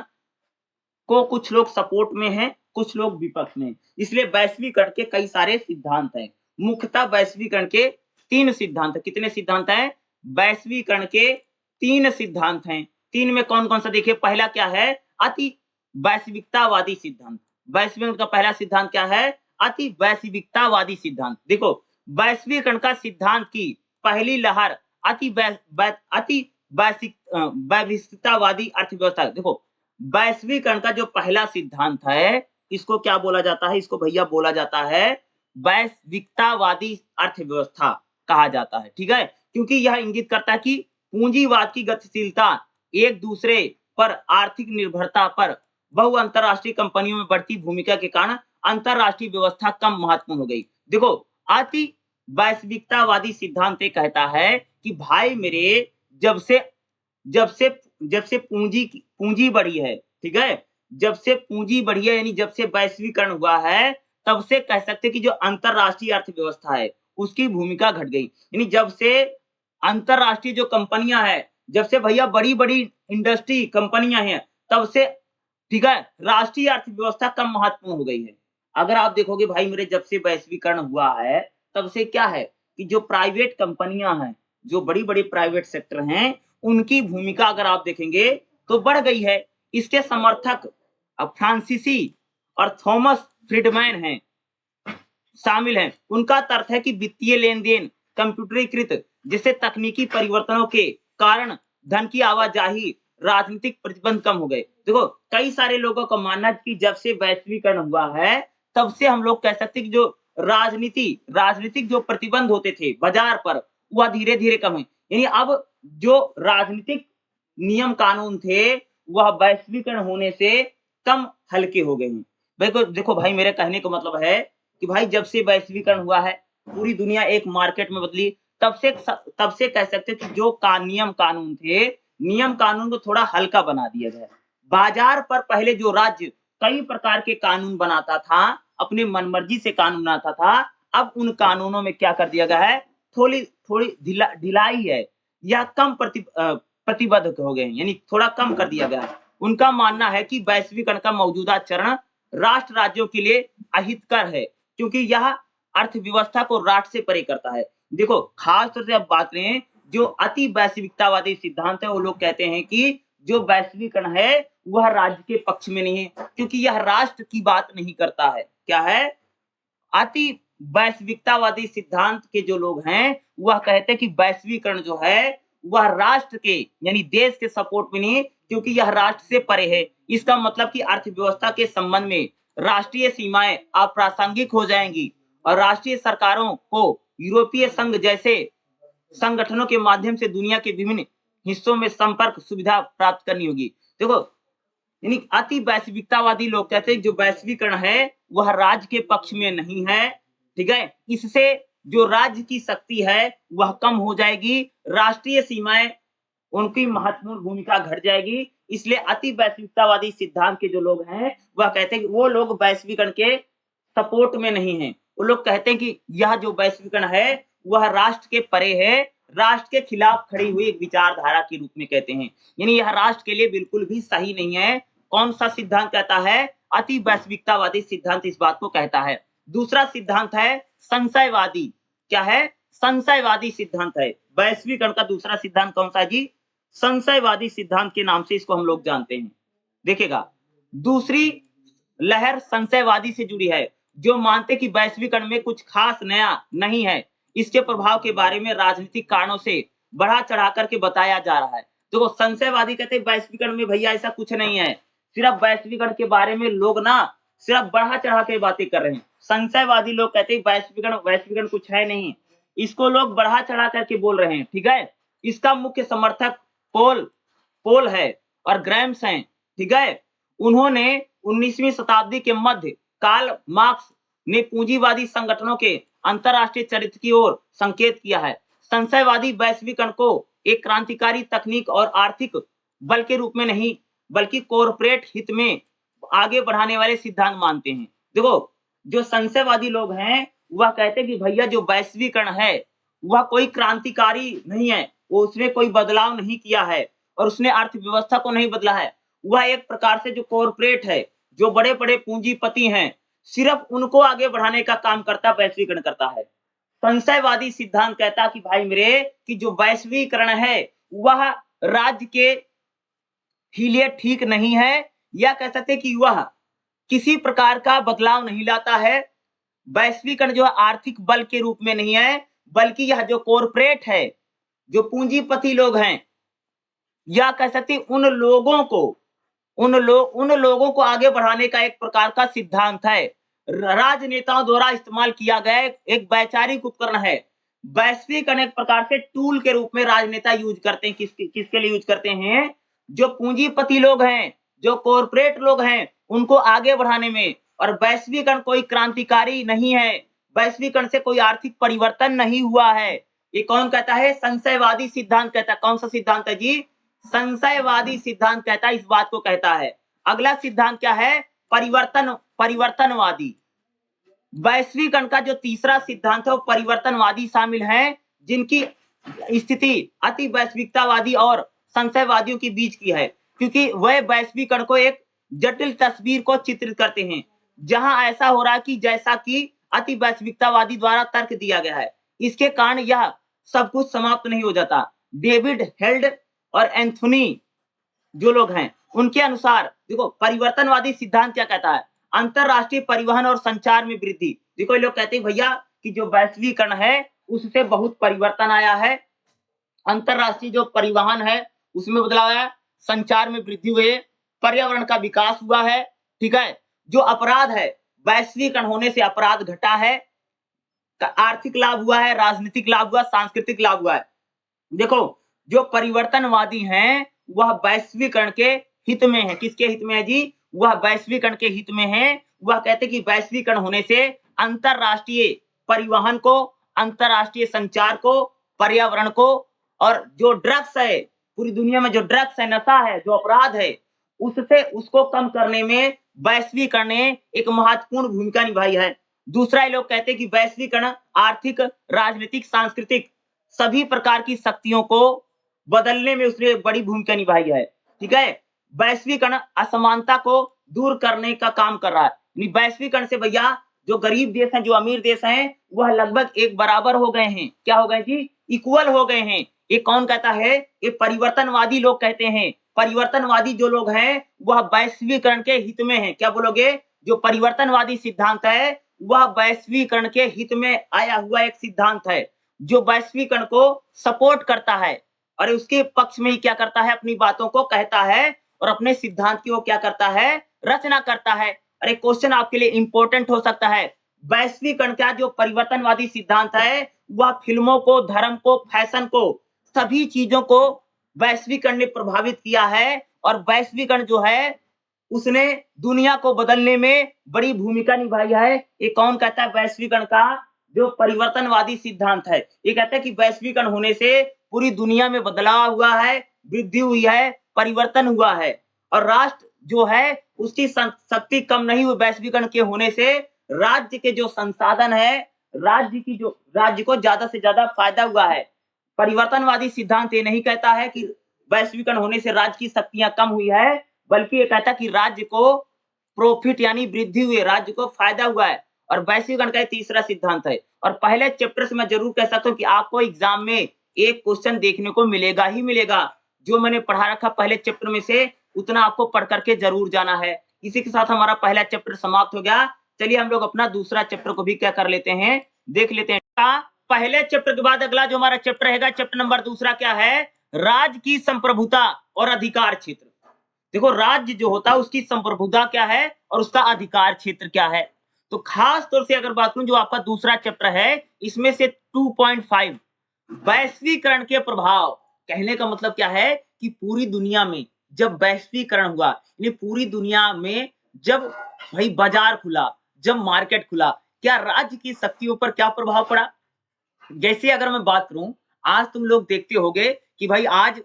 को कुछ लोग सपोर्ट में हैं, कुछ लोग विपक्ष में। इसलिए वैश्वीकरण के कई सारे सिद्धांत हैं। मुख्यतः वैश्वीकरण के 3 सिद्धांत हैं। कितने सिद्धांत हैं? वैश्वीकरण के 3 सिद्धांत हैं। 3 में कौन-कौन सा देखिए, पहला क्या है? अति वैश्विकतावादी सिद्धांत। वैश्वीकरण का पहला सिद्धांत क्या है? अति वैश्विकतावादी सिद्धांत। देखो, वैश्वीकरण का सिद्धांत की पहली लहर अति वैश्विकतावादी अर्थव्यवस्था। देखो, वैश्वीकरण का जो पहला सिद्धांत है, इसको क्या बोला जाता है? इसको भैया बोला जाता है वैश्विकतावादी अर्थव्यवस्था कहा जाता है। ठीक है, क्योंकि यह इंगित करता है कि पूंजीवाद की गतिशीलता, एक दूसरे पर आर्थिक निर्भरता पर बहु अंतरराष्ट्रीय कंपनियों में बढ़ती भूमिका के कारण अंतरराष्ट्रीय व्यवस्था कम महत्वपूर्ण हो गई। देखो, अति वैश्विकतावादी सिद्धांत ये कहता है कि भाई मेरे, जब से जब से जब से पूंजी बढ़ी है, ठीक है? जब से पूंजी बढ़ी है, यानी जब से वैश्वीकरण हुआ है, तब से कह सकते हैं कि जो अंतरराष्ट्रीय अर्थव्यवस्था है, उसकी भूमिका घट गई। यानी जब से अंतरराष्ट्रीय जो कंपनियां हैं, जब से भैया बड़ी-बड़ी इंडस्ट्री कंपनियां हैं, तब से, ठीक है, राष्ट्रीय अर्थव्यवस्था कम महत्वपूर्ण हो गई है। अगर आप देखोगे भाई मेरे, जब से वैश्वीकरण हुआ है, तब से क्या है कि जो प्राइवेट कंपनियां हैं, जो बड़ी-बड़ी प्राइवेट सेक्टर हैं, उनकी भूमिका अगर आप देखेंगे तो बढ़ गई है। इसके समर्थक फ्रांसीसी और थॉमस फ्रीडमैन हैं, शामिल हैं। उनका तर्क है कि वित्तीय लेन-देन कंप्यूटरीकृत, जिससे तकनीकी परिवर्तनों के कारण धन की आवाजाही, राजनीतिक प्रतिबंध कम हो गए। देखो, कई सारे लोगों का मानना है कि जब से वैश्वीकरण हुआ है, तब से हम लोग कह सकते हैं कि जो राजनीतिक जो प्रतिबंध होते थे बाजार पर, वह धीरे-धीरे कम है। यानी अब जो राजनीतिक नियम कानून थे, वह वैश्वीकरण होने से कम हल्के हो गए हैं। देखो भाई, मेरे कहने का मतलब है कि भाई जब से वैश्वीकरण हुआ है, पूरी दुनिया एक मार्केट में बदली, तब से कह सकते हैं कि जो नियम कानून थे, नियम कानून को थोड़ा हल्का बना दिया गया। बाजार पर पहले जो राज्य कई प्रकार के कानून बनाता था, अपनी मनमर्जी से कानून बनाता था, अब उन कानूनों में क्या कर दिया गया है? थोड़ी थोड़ी ढिलाई है या कम प्रतिबद्ध हो गए हैं, यानी थोड़ा कम कर दिया गया है। उनका मानना है कि वैश्वीकरण का मौजूदा चरण राष्ट्र राज्यों के लिए अहितकर है, क्योंकि यह अर्थव्यवस्था को राष्ट्र से परे करता है। देखो, खास तौर से अब बात करें, जो अति वैश्विकतावादी सिद्धांत है, वो लोग कहते हैं कि जो वैश्वीकरण है, वह राज्य के पक्ष में नहीं है, क्योंकि यह राष्ट्र की बात नहीं करता है। क्या है? अति वैश्विकतावादी सिद्धांत के जो लोग हैं, वह कहते हैं कि वैश्वीकरण जो है, वह राष्ट्र के, यानी देश के सपोर्ट में नहीं है, क्योंकि यह राष्ट्र से परे है। इसका मतलब कि अर्थव्यवस्था के संबंध में राष्ट्रीय सीमाएं अप्रासंगिक हो जाएंगी और राष्ट्रीय सरकारों को यूरोपीय संघ जैसे संगठनों के माध्यम से दुनिया के विभिन्न हिस्सों में संपर्क सुविधा प्राप्त करनी होगी। देखो, यानी अति वैश्विकतावादी लोग कहते हैं जो वैश्वीकरण है वह राज्य के पक्ष में नहीं है, ठीक है? इससे जो राज्य की शक्ति है वह कम हो जाएगी, राष्ट्रीय सीमाएं, उनकी महत्वपूर्ण भूमिका घट जाएगी। इसलिए अति वैश्विकतावादी सिद्धांत के जो लोग हैं, वह कहते हैं कि वो लोग वैश्वीकरण के सपोर्ट में नहीं हैं। वो लोग कहते हैं कि यह जो वैश्वीकरण है, वह राष्ट्र के परे है, राष्ट्र के खिलाफ खड़ी हुई एक विचारधारा के रूप में कहते हैं। यानी यह राष्ट्र के लिए बिल्कुल भी सही नहीं है। कौन सा सिद्धांत कहता है? अति वैश्विकतावादी सिद्धांत इस बात को कहता है। दूसरा सिद्धांत है संशयवादी। क्या है? संशयवादी सिद्धांत है। वैश्वीकरण का दूसरा सिद्धांत कौन सा है जी? संशयवादी सिद्धांत के नाम से इसको हम लोग जानते हैं। देखिएगा, दूसरी लहर संशयवादी से जुड़ी है, जो मानते कि वैश्वीकरण में कुछ खास नया नहीं है। इसके प्रभाव के बारे में राजनीतिक कारणों से बढ़ा चढ़ा करके बताया जा रहा है। देखो, संशयवादी कहते हैं वैश्वीकरण में भैया ऐसा कुछ नहीं है, सिर्फ वैश्वीकरण के बारे में लोग ना सिर्फ बढ़ा चढ़ा के बातें कर रहे हैं। संशयवादी लोग कहते हैं वैश्वीकरण कुछ है नहीं, इसको लोग बढ़ा चढ़ा करके बोल रहे हैं, ठीक है? इसका मुख्य समर्थक पोल है और ग्रैम्स हैं, ठीक है? उन्होंने 19वीं शताब्दी के मध्य कार्ल मार्क्स ने पूंजीवादी संगठनों के अंतरराष्ट्रीय चरित्र की ओर संकेत किया है। संशयवादी वैश्वीकरण को एक क्रांतिकारी तकनीक और आर्थिक बल के रूप में नहीं, बल्कि कॉर्पोरेट हित में आगे बढ़ाने वाले सिद्धांत मानते हैं। देखो, जो संशयवादी लोग हैं, वह कहते हैं कि भैया जो वैश्वीकरण है, वह कोई क्रांतिकारी नहीं है, वो उसने कोई बदलाव नहीं किया है और उसने अर्थव्यवस्था को नहीं बदला है। वह एक प्रकार से जो कॉर्पोरेट है, जो बड़े-बड़े पूंजीपति हैं, सिर्फ उनको आगे बढ़ाने का काम करता, वैश्वीकरण करता है। संशयवादी सिद्धांत कहता कि भाई मेरे कि जो वैश्वीकरण है, वह राज्य के लिए ठीक नहीं है, या कह सकते कि वह किसी प्रकार का बदलाव नहीं लाता है। वैश्वीकरण जो है आर्थिक बल के रूप में नहीं है, बल्कि यह जो कॉर्पोरेट है, जो पूंजीपति लोग हैं, या कह सकते उन लोगों को आगे बढ़ाने का एक प्रकार का सिद्धांत है। राजनेताओं द्वारा इस्तेमाल किया गया एक वैचारिक उपकरण है। वैश्वीकरण एक प्रकार से टूल के रूप में राजनेता यूज करते हैं। किसके लिए यूज करते हैं? जो पूंजीपति लोग हैं, जो कॉर्पोरेट लोग हैं, उनको आगे बढ़ाने में। और वैश्वीकरण कोई क्रांतिकारी नहीं है, वैश्वीकरण से कोई आर्थिक परिवर्तन नहीं हुआ है। ये कौन कहता है? संशयवादी सिद्धांत कहता है। कौन सा सिद्धांत है जी? संशयवादी सिद्धांत कहता है, इस बात को कहता है। अगला सिद्धांत क्या है? परिवर्तनवादी। वैश्वीकरण का जो तीसरा सिद्धांत है वो परिवर्तनवादी शामिल हैं, जिनकी स्थिति अति वैश्विकतावादी और संशयवादियों के बीच की है, क्योंकि वह वैश्वीकरण को एक जटिल तस्वीर को चित्रित करते हैं, जहां ऐसा हो रहा है कि जैसा कि अति वैश्विकतावादी द्वारा तर्क दिया गया है। इसके कारण यह सब कुछ समाप्त नहीं हो जाता। डेविड हेल्ड और एंथोनी जो लोग हैं, उनके अनुसार देखो परिवर्तनवादी सिद्धांत क्या कहता है? अंतरराष्ट्रीय परिवहन और संचार में वृद्धि। देखो ये लोग कहते हैं भैया कि जो वैश्वीकरण है उससे बहुत परिवर्तन आया है। अंतरराष्ट्रीय जो परिवहन है उसमें बदलाव आया, संचार में वृद्धि हुई, पर्यावरण का विकास हुआ है, ठीक है। जो अपराध है, वैश्वीकरण होने से अपराध घटा है, आर्थिक लाभ हुआ है, राजनीतिक लाभ हुआ, सांस्कृतिक लाभ हुआ है। देखो जो परिवर्तनवादी हैं वह वैश्वीकरण के हित में है। किसके हित में है जी? वह वैश्वीकरण के हित में है। वह कहते हैं कि वैश्वीकरण होने से अंतरराष्ट्रीय परिवहन को, अंतरराष्ट्रीय संचार को, पर्यावरण को, और जो ड्रग्स है, पूरी दुनिया में जो ड्रग्स है, नशा है, जो अपराध है, उसको कम करने में वैश्वीकरण ने एक महत्वपूर्ण भूमिका निभाई है। दूसरा ये लोग कहते हैं कि वैश्वीकरण आर्थिक, राजनीतिक, सांस्कृतिक सभी प्रकार की शक्तियों को बदलने में उसने बड़ी भूमिका निभाई है, ठीक है। वैश्वीकरण असमानता को दूर करने का काम कर रहा है। वैश्वीकरण से भैया जो गरीब देश हैं, जो अमीर देश हैं, वह लगभग एक बराबर हो गए हैं। क्या हो गए जी? इक्वल हो गए हैं। ये कौन कहता है? ये परिवर्तनवादी लोग कहते हैं। परिवर्तनवादी जो लोग हैं वह वैश्वीकरण के हित में है। क्या बोलोगे? जो परिवर्तनवादी सिद्धांत है वह वैश्वीकरण के हित में आया हुआ एक सिद्धांत है, जो वैश्वीकरण को सपोर्ट करता है और उसके पक्ष में ही क्या करता है? अपनी बातों को कहता है और अपने सिद्धांत की वो क्या करता है? रचना करता है। अरे क्वेश्चन आपके लिए इंपॉर्टेंट हो सकता है। वैश्वीकरण का जो परिवर्तनवादी सिद्धांत है वह फिल्मों को, धर्म को, फैशन को, सभी चीजों को वैश्वीकरण ने प्रभावित किया है। और वैश्वीकरण जो है उसने दुनिया को बदलने में बड़ी भूमिका निभाई है। ये कौन कहता है? वैश्वीकरण का जो परिवर्तनवादी सिद्धांत है, ये कहता है कि वैश्वीकरण होने से पूरी दुनिया में बदलाव हुआ है, वृद्धि हुई है, परिवर्तन हुआ है, और राष्ट्र जो है उसकी शक्ति कम नहीं हुई। वैश्वीकरण के होने से राज्य के जो संसाधन है, राज्य को ज्यादा से ज्यादा फायदा हुआ है। परिवर्तनवादी सिद्धांत ये नहीं कहता है कि वैश्वीकरण होने से राज्य की शक्तियां कम हुई है, बल्कि ये कहता है कि राज्य को प्रॉफिट यानी वृद्धि हुई है, राज्य को फायदा हुआ है। और वैश्वीकरण का तीसरा सिद्धांत है। और पहले चैप्टर से मैं जरूर कह सकता हूँ कि आपको एग्जाम में एक क्वेश्चन देखने को मिलेगा ही मिलेगा। जो मैंने पढ़ा रखा पहले चैप्टर में से उतना आपको पढ़ करके जरूर जाना है। इसी के साथ हमारा पहला चैप्टर समाप्त हो गया। चलिए हम लोग अपना दूसरा चैप्टर को भी क्या कर लेते हैं, देख लेते हैं। पहले चैप्टर के बाद अगला जो हमारा चैप्टर रहेगा, चैप्टर नंबर दूसरा क्या है? राज्य की संप्रभुता और अधिकार क्षेत्र। देखो राज्य जो होता है उसकी संप्रभुता क्या है और उसका अधिकार क्षेत्र क्या है। तो खास तौर से अगर बात करूं, जो आपका दूसरा चैप्टर है इसमें से 2.5 वैश्वीकरण के प्रभाव। कहने का मतलब क्या है कि पूरी दुनिया में जब वैश्वीकरण हुआ, यानी पूरी दुनिया में जब भाई बाजार खुला, जब मार्केट खुला, क्या राज्य की शक्तियों पर क्या प्रभाव पड़ा? जैसे अगर मैं बात करूं, आज तुम लोग देखते होगे कि भाई आज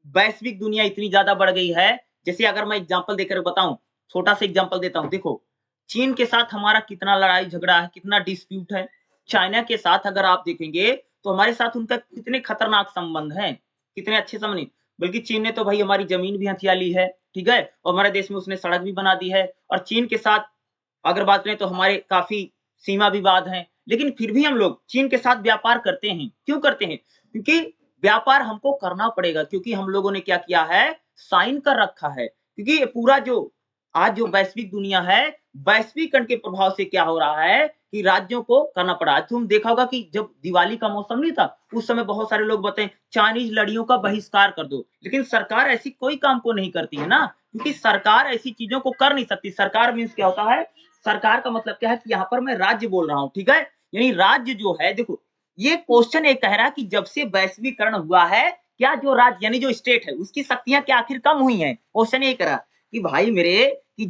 वैश्विक दुनिया इतनी ज्यादा बढ़ गई है। जैसे अगर मैं एग्जांपल देकर बताऊं, छोटा सा एग्जांपल देता हूं। देखो चीन के साथ हमारा कितना लड़ाई झगड़ा है, कितना डिस्प्यूट है। चाइना के साथ अगर आप देखेंगे तो हमारे साथ उनका कितने खतरनाक संबंध हैं, कितने अच्छे संबंध नहीं। बल्कि चीन ने तो भाई हमारी ज़मीन भी हथिया ली है, ठीक है? और हमारे देश में उसने सड़क भी बना दी है और चीन के साथ अगर बात करें तो हमारे काफ़ी सीमा विवाद हैं, लेकिन फिर भी हम लोग चीन के साथ व्यापार करते हैं। क्यों करते हैं? क्योंकि व्यापार हमको करना पड़ेगा क्योंकि हम लोगों ने क्या किया है, साइन कर रखा है। क्योंकि ये पूरा जो आज जो वैश्विक दुनिया है, वैश्वीकरण के प्रभाव से क्या हो रहा है कि राज्यों को करना पड़ा। आज तुम देखा होगा कि जब दिवाली का मौसम नहीं था, उस समय बहुत सारे लोग बताएं चाइनीज़ लड़ियों का बहिष्कार कर दो। लेकिन सरकार ऐसी कोई काम को नहीं करती है ना, क्योंकि सरकार ऐसी चीज़ों को कर नहीं सकती। सरकार मीन्स क्या होता है? सरकार का मतलब क्या है कि यहाँ पर मैं राज्य बोल रहा हूँ, ठीक है? यानी राज्य जो है देखो, ये क्वेश्चन ये कह रहा है कि जब से वैश्वीकरण हुआ है, क्या जो राज्य यानी जो स्टेट है, उसकी शक्तियाँ क्या आखिर कम हुई हैं? क्वेश्चन ये कह रहा कि भाई मेरे कि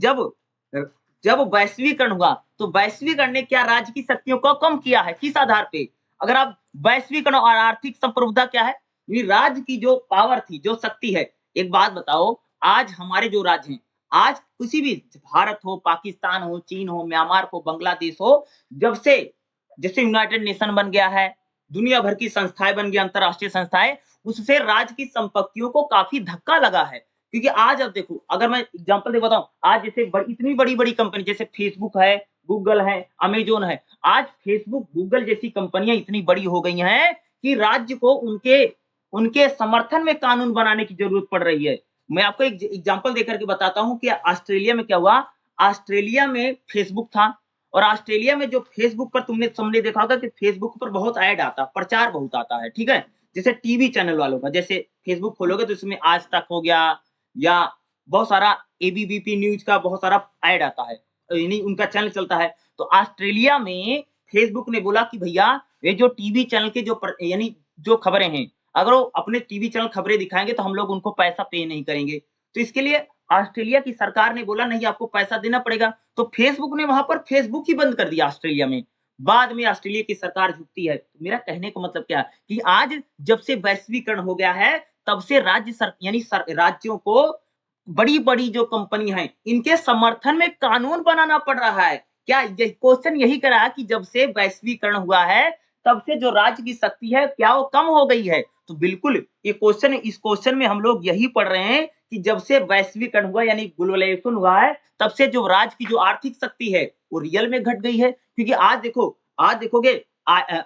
जब वैश्वीकरण हुआ, तो वैश्वीकरण ने क्या राज्य की शक्तियों को कम किया है? किस आधार पे? अगर आप वैश्वीकरण और आर्थिक संप्रभुता क्या है? ये राज्य की जो पावर थी, जो शक्ति है, एक बात बताओ, आज हमारे जो राज्य हैं, आज किसी भी भारत हो, पाकिस्तान हो, चीन हो, म्यांमार हो, बांग्लादेश हो, जब से जैसे यूनाइटेड नेशन बन गया है, दुनिया भर की संस्थाएँ बन गई, अंतर्राष्ट्रीय संस्थाएँ, उससे राज्य की संपत्तियों को काफ़ी धक्का लगा है। क्योंकि आज अब देखो, अगर मैं एग्ज़ाम्पल दे बताऊँ, आज जैसे इतनी बड़ी-बड़ी कंपनी जैसे फेसबुक है, गूगल है, अमेज़न है, आज फेसबुक, गूगल जैसी कंपनियाँ इतनी बड़ी हो गई हैं कि राज्य को उनके उनके समर्थन में कानून बनाने की ज़रूरत पड़ रही है। मैं आपको एक एग्ज़ाम्पल देकर के बताता हूँ कि ऑस्ट्रेलिया में क्या हुआ, ऑस्ट्रेलिया में फेसबुक था और ऑस्ट्रेलिया में जो फेसबुक पर तुमने देखा होगा कि फेसबुक पर बहुत ऐड आता, प्रचार बहुत आता है, ठीक है? जैसे टीवी चैनल वालों का, जैसे फेसबुक खोलोगे तो उसमें आज तक हो गया या बहुत सारा एबीवीपी न्यूज़ का बहुत सारा ऐड आता है, यानी उनका चैनल चलता है। तो ऑस्ट्रेलिया में फेसबुक ने बोला कि भैया ये जो टीवी चैनल के यानी जो खबरें हैं, अगर वो अपने टीवी चैनल खबरें दिखाएँगे तो हम लोग उनको पैसा पे नहीं करेंगे। तो इसके लिए ऑस्ट्रेलिया की सरकार ने बोला नहीं आपको पैसा देना पड़ेगा। तो फेसबुक ने वहाँ पर फेसबुक ही बंद कर दिया ऑस्ट्रेलिया में। बाद में ऑस्ट्रेलिया की सरकार झुकती है। मेरा कहने का मतलब क्या है कि आज जब से वैश्वीकरण हो गया है, तब से राज्यों को बड़ी-बड़ी जो कंपनी हैं, इनके समर्थन में कानून बनाना पड़ रहा है। क्या ये क्वेश्चन यही कह रहा है कि जब से वैश्वीकरण हुआ है, तब से जो राज्य की शक्ति है, क्या वो कम हो गई है? तो बिल्कुल, इस क्वेश्चन में हम लोग यही पढ़ रहे हैं कि जब से वैश्वीकरण हुआ यानी ग्लोबलाइजेशन हुआ है, तब से जो राज्य की जो आर्थिक शक्ति है, वो रियल में घट गई है। क्योंकि आज देखोगे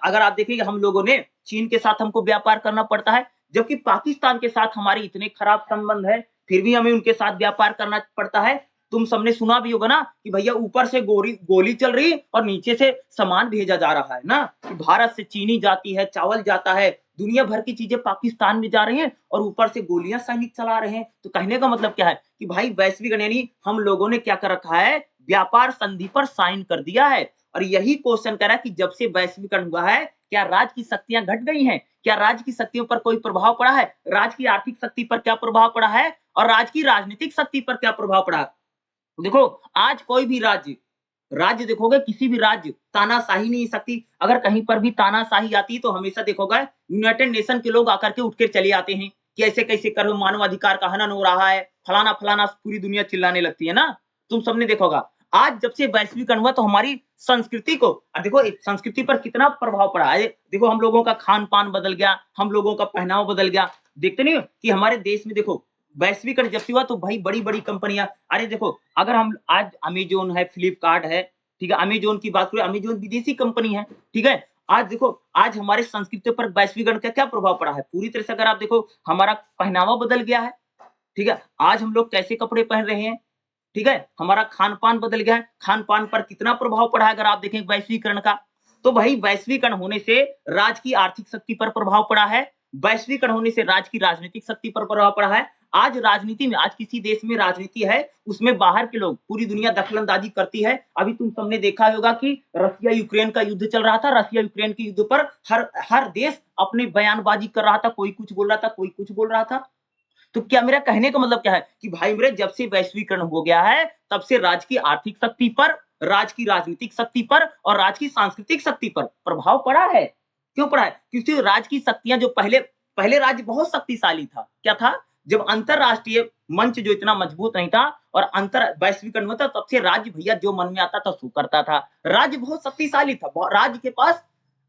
अगर आप देखेंगे हम लोगों ने चीन के साथ हमको व्यापार करना पड़ता है, जबकि पाकिस्तान के साथ हमारे इतने खराब संबंध है, फिर भी हमें उनके साथ व्यापार करना पड़ता है। तुम सबने सुना भी होगा ना कि भैया ऊपर से गोली चल रही और नीचे से सामान भेजा जा रहा है ना, कि भारत से चीनी जाती है, चावल जाता है, दुनिया भर की चीजें पाकिस्तान में जा रही हैं और ऊपर से गोलियां सैनिक चला रहे हैं। तो कहने का मतलब क्या है कि भाई वैश्वीकरण यानी हम लोगों ने क्या कर रखा है, व्यापार संधि पर साइन कर दिया है। और यही क्वेश्चन कर रहा है कि जब से वैश्वीकरण हुआ है, क्या राज्य की शक्तियां घट गई हैं? क्या राज्य की शक्तियों पर कोई प्रभाव पड़ा है? राज्य की आर्थिक शक्ति पर क्या प्रभाव पड़ा है? और राज्य की राजनीतिक शक्ति पर क्या प्रभाव पड़ा? देखो, आज कोई भी राज्य देखोगे किसी भी राज्य तानाशाही नहीं सकती। अगर कहीं पर भी तानाशाही आती है तो हमेशा देखोगे यूनाइटेड नेशन के लोग आकर के उठ के चले आते हैं कि ऐसे कैसे करो, मानव अधिकार का हनन हो रहा है, फलाना पूरी दुनिया चिल्लाने लगती है ना। तुम सबने देखा होगा। आज जब से वैश्वीकरण हुआ तो हमारी संस्कृति को देखो संस्कृति पर कितना प्रभाव पड़ा है। देखो हम लोगों का खान-पान बदल गया, हम लोगों का पहनावा बदल गया। देखते नहीं हो कि हमारे देश में देखो वैश्वीकरण जब से हुआ तो भाई बड़ी-बड़ी कंपनियां, अरे देखो अगर हम आज अमेज़न है, फ्लिपकार्ट है, ठीक है? अमेज़न की बात करें, अमेज़न विदेशी कंपनी है, ठीक है? आज देखो, आज हमारे संस्कृति पर वैश्वीकरण का क्या प्रभाव पड़ा है? पूरी तरह से अगर आप देखो हमारा पहनावा बदल गया है, ठीक है? आज हम लोग कैसे कपड़े पहन रहे हैं, ठीक है? हमारा खान-पान बदल गया है, खान-पान पर कितना प्रभाव पड़ा है अगर आप देखें वैश्वीकरण का। तो भाई वैश्वीकरण होने से राज्य की आर्थिक शक्ति पर प्रभाव पड़ा है, वैश्वीकरण होने से राज्य की राजनीतिक शक्ति पर प्रभाव पड़ा है। आज राजनीति में, आज किसी देश में राजनीति है, उसमें बाहर के लोग, पूरी दुनिया दखल-अंदाज़ी करती है। अभी तुम सबने देखा होगा कि रसिया-यूक्रेन का युद्ध चल रहा था, रसिया-यूक्रेन के युद्ध पर हर देश अपनी बयानबाज़ी कर रहा था, कोई कुछ बोल रहा था, कोई कुछ बोल रहा था। तो क्या मेरा कहने का मतलब क्या है कि भाई मेरे जब से वैश्वीकरण हो गया है, तब से राज्य की आर्थिक शक्ति पर, राज्य की राजनीतिक शक्ति पर और राज्य की सांस्कृतिक शक्ति पर प्रभाव पड़ा है। क्यों पड़ा है? क्योंकि राज्य की शक्तियाँ जो पहले पहले राज्य बहुत शक्तिशाली था। क्या था? जब अंतरराष्ट्रीय मंच जो इतना मजबूत नहीं था और वैश्वीकरण हुआ था, तब से राज्य भैया जो मन में आता था सो करता था। राज्य बहुत शक्तिशाली था। राज्य के पास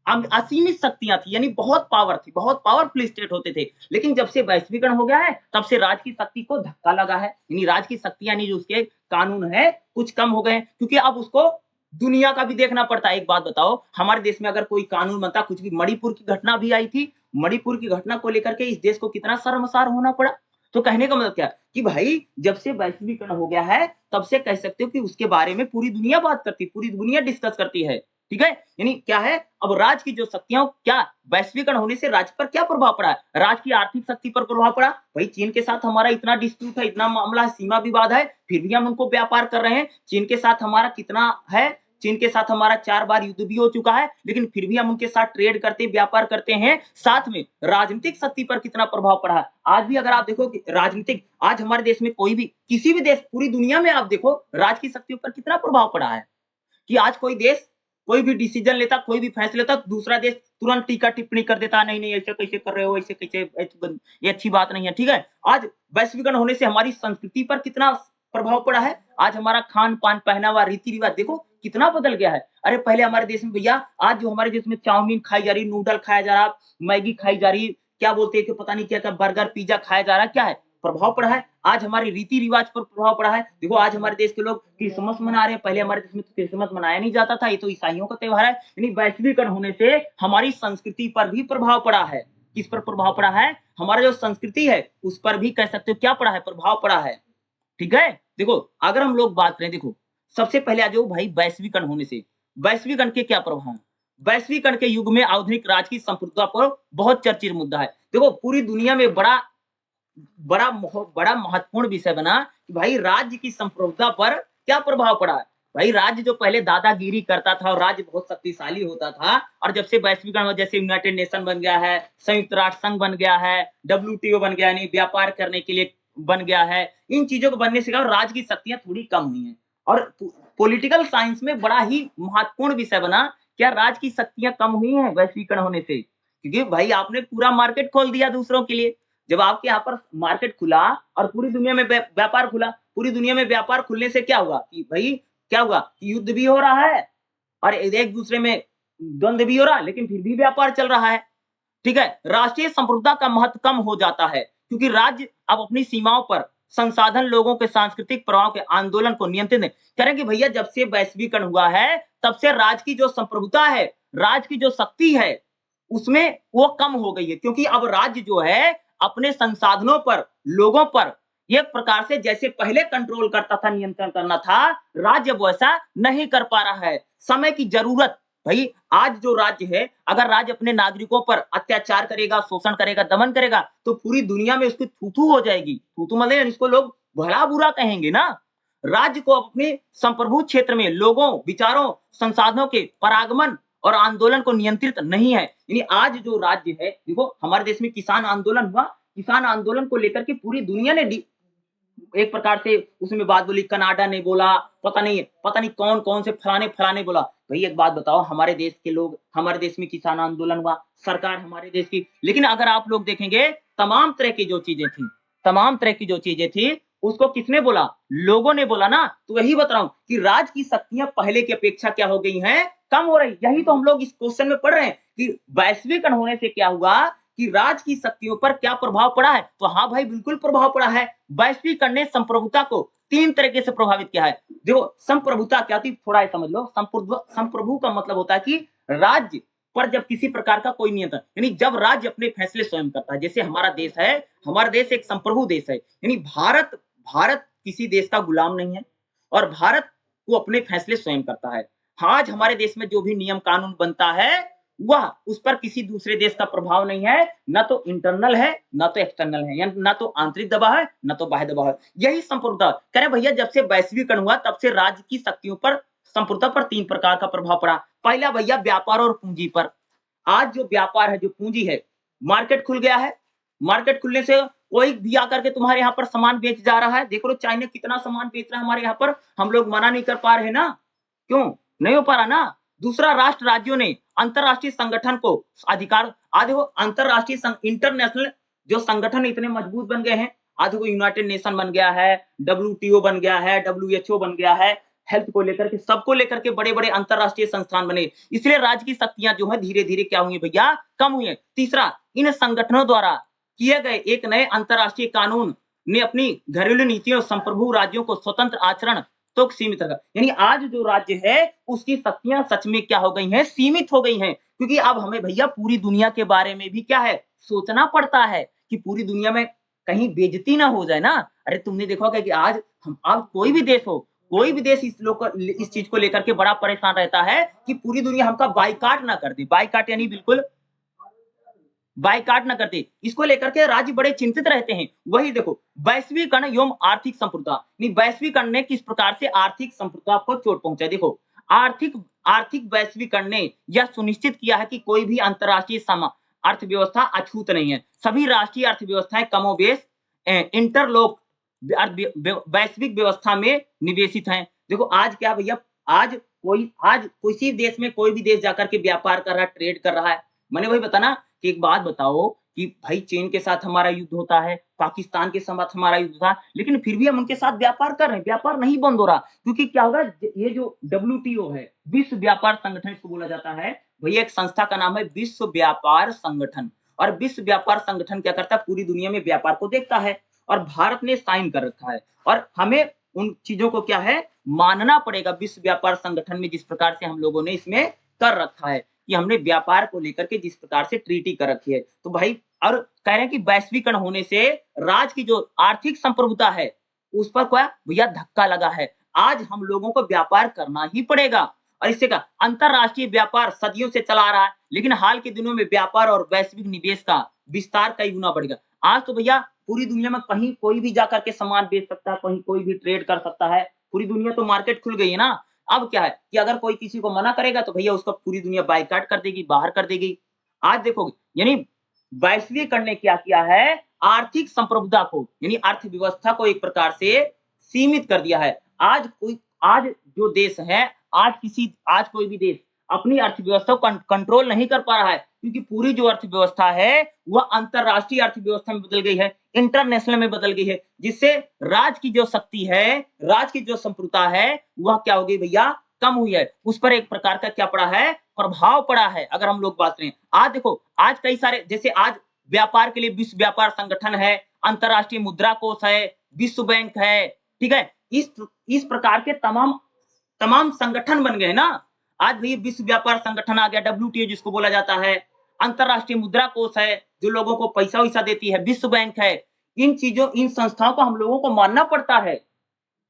असीमित शक्तियां थी, यानी बहुत पावर थी, बहुत पावरफुल स्टेट होते थे। लेकिन जब से वैश्वीकरण हो गया है, तब से राज की शक्ति को धक्का लगा है, यानी राज की शक्ति यानी जो उसके कानून है कुछ कम हो गए हैं, क्योंकि अब उसको दुनिया का भी देखना पड़ता है। एक बात बताओ, हमारे देश में अगर कोई कानून बनता, कुछ भी, मणिपुर की घटना भी आई थी, मणिपुर की घटना को लेकर के इस देश को कितना शर्मसार होना पड़ा। तो कहने का मतलब क्या कि भाई जब से वैश्वीकरण हो गया है, तब से कह सकते हो कि उसके बारे में पूरी दुनिया बात करती, पूरी दुनिया डिस्कस करती है। ठीक है, यानी क्या है, अब राज की जो शक्तियां, क्या वैश्वीकरण होने से राज्य पर क्या प्रभाव पड़ा है? राज की आर्थिक शक्ति पर प्रभाव पड़ा। भाई चीन के साथ हमारा इतना डिस्प्यूट है, इतना मामला है, सीमा विवाद है, फिर भी हम उनको व्यापार कर रहे हैं। चीन के साथ हमारा कितना है, चीन के साथ हमारा 4 बार युद्ध भी हो चुका है, लेकिन फिर भी हम उनके साथ ट्रेड करते, व्यापार करते हैं। साथ में राजनीतिक शक्ति पर कितना प्रभाव पड़ा है। आज भी अगर आप देखो कि राजनीतिक, आज हमारे देश में कोई भी, किसी भी देश, पूरी दुनिया में आप देखो राज की शक्तियों पर कितना प्रभाव पड़ा है, कि आज कोई देश कोई भी डिसीजन लेता, कोई भी फैसला लेता, दूसरा देश तुरंत टीका टिप्पणी कर देता, नहीं नहीं ऐसे कैसे कर रहे हो, ऐसे कैसे, ये अच्छी बात नहीं है। ठीक है, आज वैश्वीकरण होने से हमारी संस्कृति पर कितना प्रभाव पड़ा है। आज हमारा खान पान, पहनावा, रीति रिवाज देखो कितना बदल गया है। अरे पहले हमारे देश में भैया, आज जो हमारे देश में चाउमीन खाई जा रही, नूडल खाया जा रहा, मैगी खाई जा रही, क्या बोलते हैं कि पता नहीं क्या क्या, बर्गर पिज्जा खाया जा रहा, क्या है प्रभाव पड़ा है। आज हमारे रीति रिवाज पर प्रभाव पड़ा है। देखो आज हमारे देश के लोग क्रिसमस मना रहे हैं, पहले हमारे देश में तो क्रिसमस मनाया नहीं जाता था, ये तो ईसाइयों का त्योहार है। यानी वैश्वीकरण होने से हमारी संस्कृति पर भी प्रभाव पड़ा है। किस पर प्रभाव पड़ा है? हमारा जो संस्कृति है उस पर भी कह सकते हो क्या पड़ा है, प्रभाव पड़ा है। ठीक है, देखो अगर हम लोग बात करें, देखो सबसे पहले आ जाओ भाई, वैश्वीकरण होने से वैश्वीकरण के क्या प्रभाव हैं? वैश्वीकरण के युग में आधुनिक राज की संप्रभुता पर बहुत चर्चित मुद्दा है। देखो पूरी दुनिया में बड़ा महत्वपूर्ण विषय बना कि भाई राज्य की संप्रभुता पर क्या प्रभाव पड़ा है। भाई राज्य जो पहले दादागिरी करता था और राज्य बहुत शक्तिशाली होता था, और जब से वैश्वीकरण, जैसे यूनाइटेड नेशन बन गया है, संयुक्त राष्ट्र संघ बन गया है, WTO बन गया, यानी व्यापार करने के लिए बन गया है, इन चीजों को बनने से क्या राज्य की शक्तियां थोड़ी कम हुई हैं। और पॉलिटिकल साइंस में बड़ा ही महत्वपूर्ण विषय बना, क्या राज्य की शक्तियां कम हुई हैं वैश्वीकरण होने से? क्योंकि भाई आपने पूरा मार्केट खोल दिया दूसरों के लिए। जब आपके यहाँ पर मार्केट खुला और पूरी दुनिया में व्यापार खुला, पूरी दुनिया में व्यापार खुलने से क्या हुआ कि भाई, क्या हुआ कि युद्ध भी हो रहा है और एक दूसरे में द्वंद्व भी हो रहा है, लेकिन फिर भी व्यापार चल रहा है। ठीक है, राष्ट्रीय संप्रभुता का महत्व कम हो जाता है, क्योंकि राज्य अब अपनी सीमाओं पर संसाधन, लोगों के सांस्कृतिक प्रभाव के आंदोलन को नियंत्रित करेंगे। भैया जब से वैश्वीकरण हुआ है, तब से राज्य की जो संप्रभुता है, राज्य की जो शक्ति है, उसमें वो कम हो गई है, क्योंकि अब राज्य जो है अपने संसाधनों पर, लोगों पर एक प्रकार से जैसे पहले कंट्रोल करता था, नियंत्रण करना था, राज्य वैसा नहीं कर पा रहा है। समय की जरूरत, भाई आज जो राज्य है, अगर राज्य अपने नागरिकों पर अत्याचार करेगा, शोषण करेगा, दमन करेगा, तो पूरी दुनिया में उसकी थू-थू हो जाएगी। थू-थू मतलब इसको लोग भला बुरा कहेंगे ना। राज्य को अपने संप्रभु क्षेत्र में लोगों, विचारों, संसाधनों के परागमन और आंदोलन को नियंत्रित नहीं है। यानी आज जो राज्य है, देखो हमारे देश में किसान आंदोलन हुआ, किसान आंदोलन को लेकर के पूरी दुनिया ने एक प्रकार से उसमें बात बोली, कनाडा ने बोला, पता नहीं कौन-कौन से फलाने बोला। भई एक बात बताओ, हमारे देश के लोग, हमारे देश में किसान आंदोलन हुआ, सरकार हमारे देश की, लेकिन अगर आप लोग देखेंगे तमाम तरह की जो चीजें थी, तमाम तरह की जो चीजें थी, उसको किसने बोला? लोगों ने बोला ना। तो वही बता रहा हूँ कि राज्य की शक्तियां पहले की अपेक्षा क्या हो गई हैं? कम हो रही। यही तो हम लोग इस क्वेश्चन में पढ़ रहे हैं कि वैश्वीकरण होने से क्या हुआ, कि राज्य की शक्तियों पर क्या प्रभाव पड़ा है। तो हाँ भाई बिल्कुल प्रभाव पड़ा है। वैश्वीकरण ने संप्रभुता को 3 तरीके से प्रभावित किया है। देखो संप्रभुता क्या होती है, थोड़ा समझ लो। संप्रभु का मतलब होता है कि राज्य पर जब किसी प्रकार का कोई नियंत्रण, यानी जब राज्य अपने फैसले स्वयं करता है। जैसे हमारा देश है, हमारा देश एक संप्रभु देश है, यानी भारत किसी देश का गुलाम नहीं है और भारत वो अपने फैसले स्वयं करता है। आज हमारे देश में जो भी नियम कानून बनता है, वह उस पर किसी दूसरे देश का प्रभाव नहीं है, ना तो इंटरनल है, ना तो एक्सटर्नल है, यानी ना तो आंतरिक दबाव है, ना तो बाह्य दबाव है। यही संप्रभुता कह रहे भैया, जब से वैश्वीकरण हुआ तब से राज्य की शक्तियों पर, संप्रभुता पर 3 प्रकार का प्रभाव पड़ा। पहला भैया व्यापार और पूंजी पर। आज जो व्यापार है, जो पूंजी है, मार्केट खुल गया है। मार्केट खुलने से कोई भी आकर के तुम्हारे यहाँ पर सामान बेच जा रहा है। देख लो चाइना कितना सामान बेच रहा है हमारे यहाँ पर, हम लोग मना नहीं कर पा रहे ना। क्यों नहीं हो पा रहा ना? दूसरा, राष्ट्र राज्यों ने अंतरराष्ट्रीय संगठन को अधिकार, आज वो अंतरराष्ट्रीय इंटरनेशनल जो संगठन इतने मजबूत बन गए हैं। आज वो यूनाइटेड नेशन बन गया है, WTO बन गया है, WHO बन गया है, हेल्थ को लेकर के, सबको लेकर के बड़े-बड़े अंतरराष्ट्रीय संस्थान बने। इसलिए राज्य की शक्तियाँ जो है धीरे-धीरे क्या हुई है भैया, कम हुई है। तीसरा, इन संगठनों द्वारा किए गए एक नए अंतरराष्ट्रीय कानून ने अपनी घरेलू नीतियों और संप्रभु राज्यों को स्वतंत्र आचरण तो सीमित रखा। यानी आज जो राज्य है उसकी शक्तियां सच में क्या हो गई हैं, सीमित हो गई हैं। क्योंकि अब हमें भैया पूरी दुनिया के बारे में भी क्या है, सोचना पड़ता है कि पूरी दुनिया में कहीं बेइज्जती ना हो जाए ना। अरे तुमने देखा होगा कि आज हम, अब कोई भी देश हो, कोई भी देश इस चीज को लेकर के बड़ा परेशान रहता है कि पूरी दुनिया हमका बाइकाट ना कर दे। बाइकाट यानी बिल्कुल बायकॉट ना करते, इसको लेकर के राज्य बड़े चिंतित रहते हैं। वही देखो, वैश्वीकरण एवं आर्थिक संप्रभुता, वैश्वीकरण ने किस प्रकार से आर्थिक संप्रभुता को चोट पहुंचाई। देखो, आर्थिक आर्थिक वैश्वीकरण ने यह सुनिश्चित किया है कि कोई भी अंतरराष्ट्रीय अर्थव्यवस्था अछूत नहीं है। सभी राष्ट्रीय अर्थव्यवस्थाएं कमोबेश इंटरलोक वैश्विक व्यवस्था में निवेशित हैं। देखो आज क्या भैया, आज किसी देश में कोई भी देश जाकर के व्यापार कर रहा है, ट्रेड कर रहा है। मैंने वही बताना कि एक बात बताओ कि भाई चीन के साथ हमारा युद्ध होता है, पाकिस्तान के साथ हमारा युद्ध था, लेकिन फिर भी हम उनके साथ व्यापार कर रहे हैं, व्यापार नहीं बंद हो रहा। क्योंकि क्या होगा, ये जो डब्ल्यूटीओ है, विश्व व्यापार संगठन इसको बोला जाता है, भैया एक संस्था का नाम है विश्व व्यापार संगठन। और विश्व व्यापार संगठन क्या करता है, पूरी दुनिया में व्यापार को देखता है। और भारत ने साइन कर रखा है और हमें उन चीजों को क्या है, मानना पड़ेगा। विश्व व्यापार संगठन में जिस प्रकार से हम लोगों ने इसमें कर रखा है कि हमने व्यापार को लेकर के जिस प्रकार से ट्रीटी कर रखी है, तो भाई और कह रहे हैं कि वैश्वीकरण होने से राज्य की जो आर्थिक संप्रभुता है उस पर क्या भैया धक्का लगा है। आज हम लोगों को व्यापार करना ही पड़ेगा। और इससे का अंतरराष्ट्रीय व्यापार सदियों से चला आ रहा है, लेकिन हाल के दिनों में व्यापार और वैश्विक निवेश का विस्तार कई गुना बढ़ेगा। आज तो भैया पूरी दुनिया में कहीं कोई भी जाकर के सामान बेच सकता है, कहीं कोई भी ट्रेड कर सकता है। पूरी दुनिया तो मार्केट खुल गई है ना। अब क्या है कि अगर कोई किसी को मना करेगा तो भैया उसको पूरी दुनिया बायकॉट कर देगी, बाहर कर देगी। आज देखोगे, यानी वैश्वीकरण ने क्या किया है, आर्थिक संप्रभुता को यानी अर्थव्यवस्था को एक प्रकार से सीमित कर दिया है। आज जो देश है, आज कोई भी देश अपनी अर्थव्यवस्था को कंट्रोल नहीं कर पा रहा है, क्योंकि पूरी जो अर्थव्यवस्था है वह अंतरराष्ट्रीय अर्थव्यवस्था में बदल गई है, इंटरनेशनल में बदल गई है, जिससे राज्य की जो शक्ति है, राज्य की जो संप्रभुता है, वह क्या हो गई भैया, कम हुई है। उस पर एक प्रकार का क्या पड़ा है, प्रभाव पड़ा है। अगर हम लोग बात करें, आज देखो, आज कई सारे, जैसे आज व्यापार के लिए विश्व व्यापार संगठन है, अंतरराष्ट्रीय मुद्रा कोष है, विश्व बैंक है, ठीक है। इस प्रकार के तमाम संगठन बन गए ना। आज भी विश्व व्यापार संगठन आ गया, डब्ल्यूटीओ जिसको बोला जाता है, अंतरराष्ट्रीय मुद्रा कोष है जो लोगों को पैसा वैसा देती है, विश्व बैंक है। इन संस्थाओं को हम लोगों को मानना पड़ता है,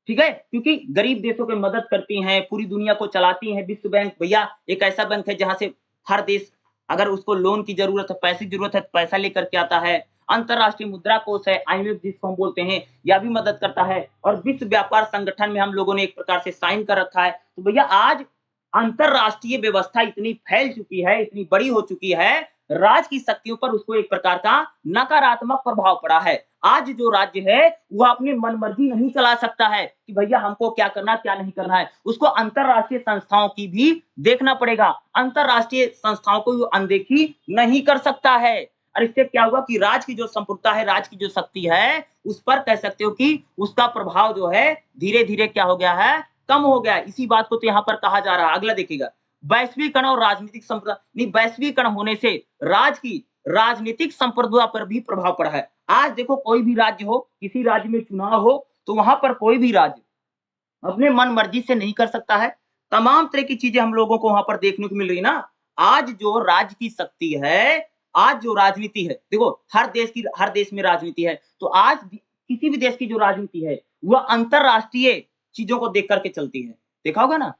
ठीक है, क्योंकि गरीब देशों की मदद करती हैं, पूरी दुनिया को चलाती हैं। विश्व बैंक भैया एक ऐसा बैंक है जहां से हर देश अगर उसको लोन की जरूरत है, पैसे की जरूरत है, तो पैसा लेकर के आता है। अंतरराष्ट्रीय मुद्रा कोष है, आईएमएफ जिसको हम बोलते हैं, यह भी मदद करता है। और विश्व व्यापार संगठन में हम लोगों ने एक प्रकार से साइन कर रखा है। तो भैया आज अंतरराष्ट्रीय व्यवस्था इतनी फैल चुकी है, इतनी बड़ी हो चुकी है, राज्य की शक्तियों पर उसको एक प्रकार का नकारात्मक प्रभाव पड़ा है। आज जो राज्य है वह अपनी मनमर्जी नहीं चला सकता है कि भैया हमको क्या करना क्या नहीं करना है। उसको अंतरराष्ट्रीय संस्थाओं की भी देखना पड़ेगा, अंतरराष्ट्रीय संस्थाओं को अनदेखी नहीं कर सकता है। और इससे क्या हुआ कि राज्य की जो संप्रभुता है, राज्य की जो शक्ति है, उस पर कह सकते हो कि उसका प्रभाव जो है धीरे धीरे क्या हो गया है, कम हो गया है। इसी बात को तो यहाँ पर कहा जा रहा है। अगला देखिएगा, वैश्वीकरण और राजनीतिक संप्रभुता, वैश्वीकरण होने से राज्य की राजनीतिक संप्रभुता पर भी प्रभाव पड़ा है। आज देखो, कोई भी राज्य हो, किसी राज्य में चुनाव हो, तो वहां पर कोई भी राज्य अपने मन मर्जी से नहीं कर सकता है। तमाम तरह की चीजें हम लोगों को वहां पर देखने को मिल रही ना। आज जो राज्य की शक्ति है, आज जो राजनीति है, देखो हर देश में राजनीति है, तो आज किसी भी देश की जो राजनीति है वह अंतरराष्ट्रीय चीजों को देख करके चलती है। देखा होगा ना,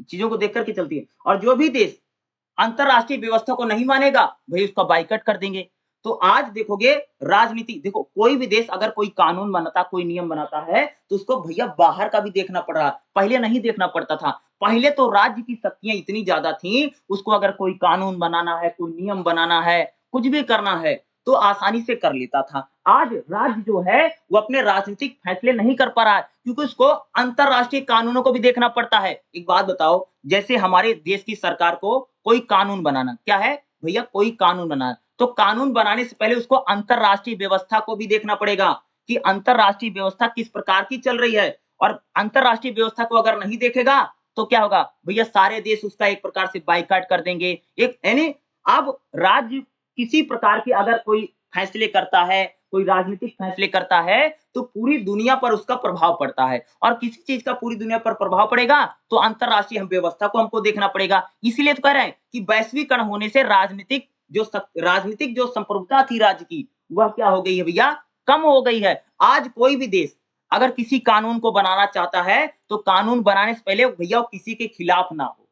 चीजों को देख करके चलती है। और जो भी देश अंतरराष्ट्रीय व्यवस्था को नहीं मानेगा, भाई उसका बाइकआउट कर देंगे। तो आज देखोगे राजनीति, देखो कोई भी देश अगर कोई कानून बनाता, कोई नियम बनाता है, तो उसको भैया बाहर का भी देखना पड़ रहा, पहले नहीं देखना पड़ता था। पहले तो राज्य की शक्तियां इतनी ज्यादा थी, उसको अगर कोई कानून बनाना है, कोई नियम बनाना है, कुछ भी करना है, तो आसानी से कर लेता था। आज राज्य जो है वो अपने राजनीतिक फैसले नहीं कर पा रहा है, क्योंकि उसको अंतरराष्ट्रीय कानूनों को भी देखना पड़ता है। एक बात बताओ, जैसे हमारे देश की सरकार को कोई कानून बनाना, क्या है भैया, कोई कानून बनाना, तो कानून बनाने से पहले उसको अंतरराष्ट्रीय व्यवस्था को भी देखना पड़ेगा कि अंतरराष्ट्रीय व्यवस्था किस प्रकार की चल रही है। और अंतरराष्ट्रीय व्यवस्था को अगर नहीं देखेगा तो क्या होगा भैया, सारे देश उसका एक प्रकार से बायकॉट कर देंगे। एक यानी अब राज्य किसी प्रकार के अगर कोई फैसले करता है, कोई राजनीतिक फैसले करता है, तो पूरी दुनिया पर उसका प्रभाव पड़ता है और किसी चीज का पूरी दुनिया पर प्रभाव पड़ेगा तो अंतरराष्ट्रीय व्यवस्था को हमको देखना पड़ेगा। इसीलिए तो कह रहे हैं कि वैश्वीकरण होने से राजनीतिक जो संप्रभुता थी राज्य की, वह क्या हो गई है भैया, कम हो गई है। आज कोई भी देश अगर किसी कानून को बनाना चाहता है तो कानून बनाने से पहले भैया वो किसी के खिलाफ ना हो,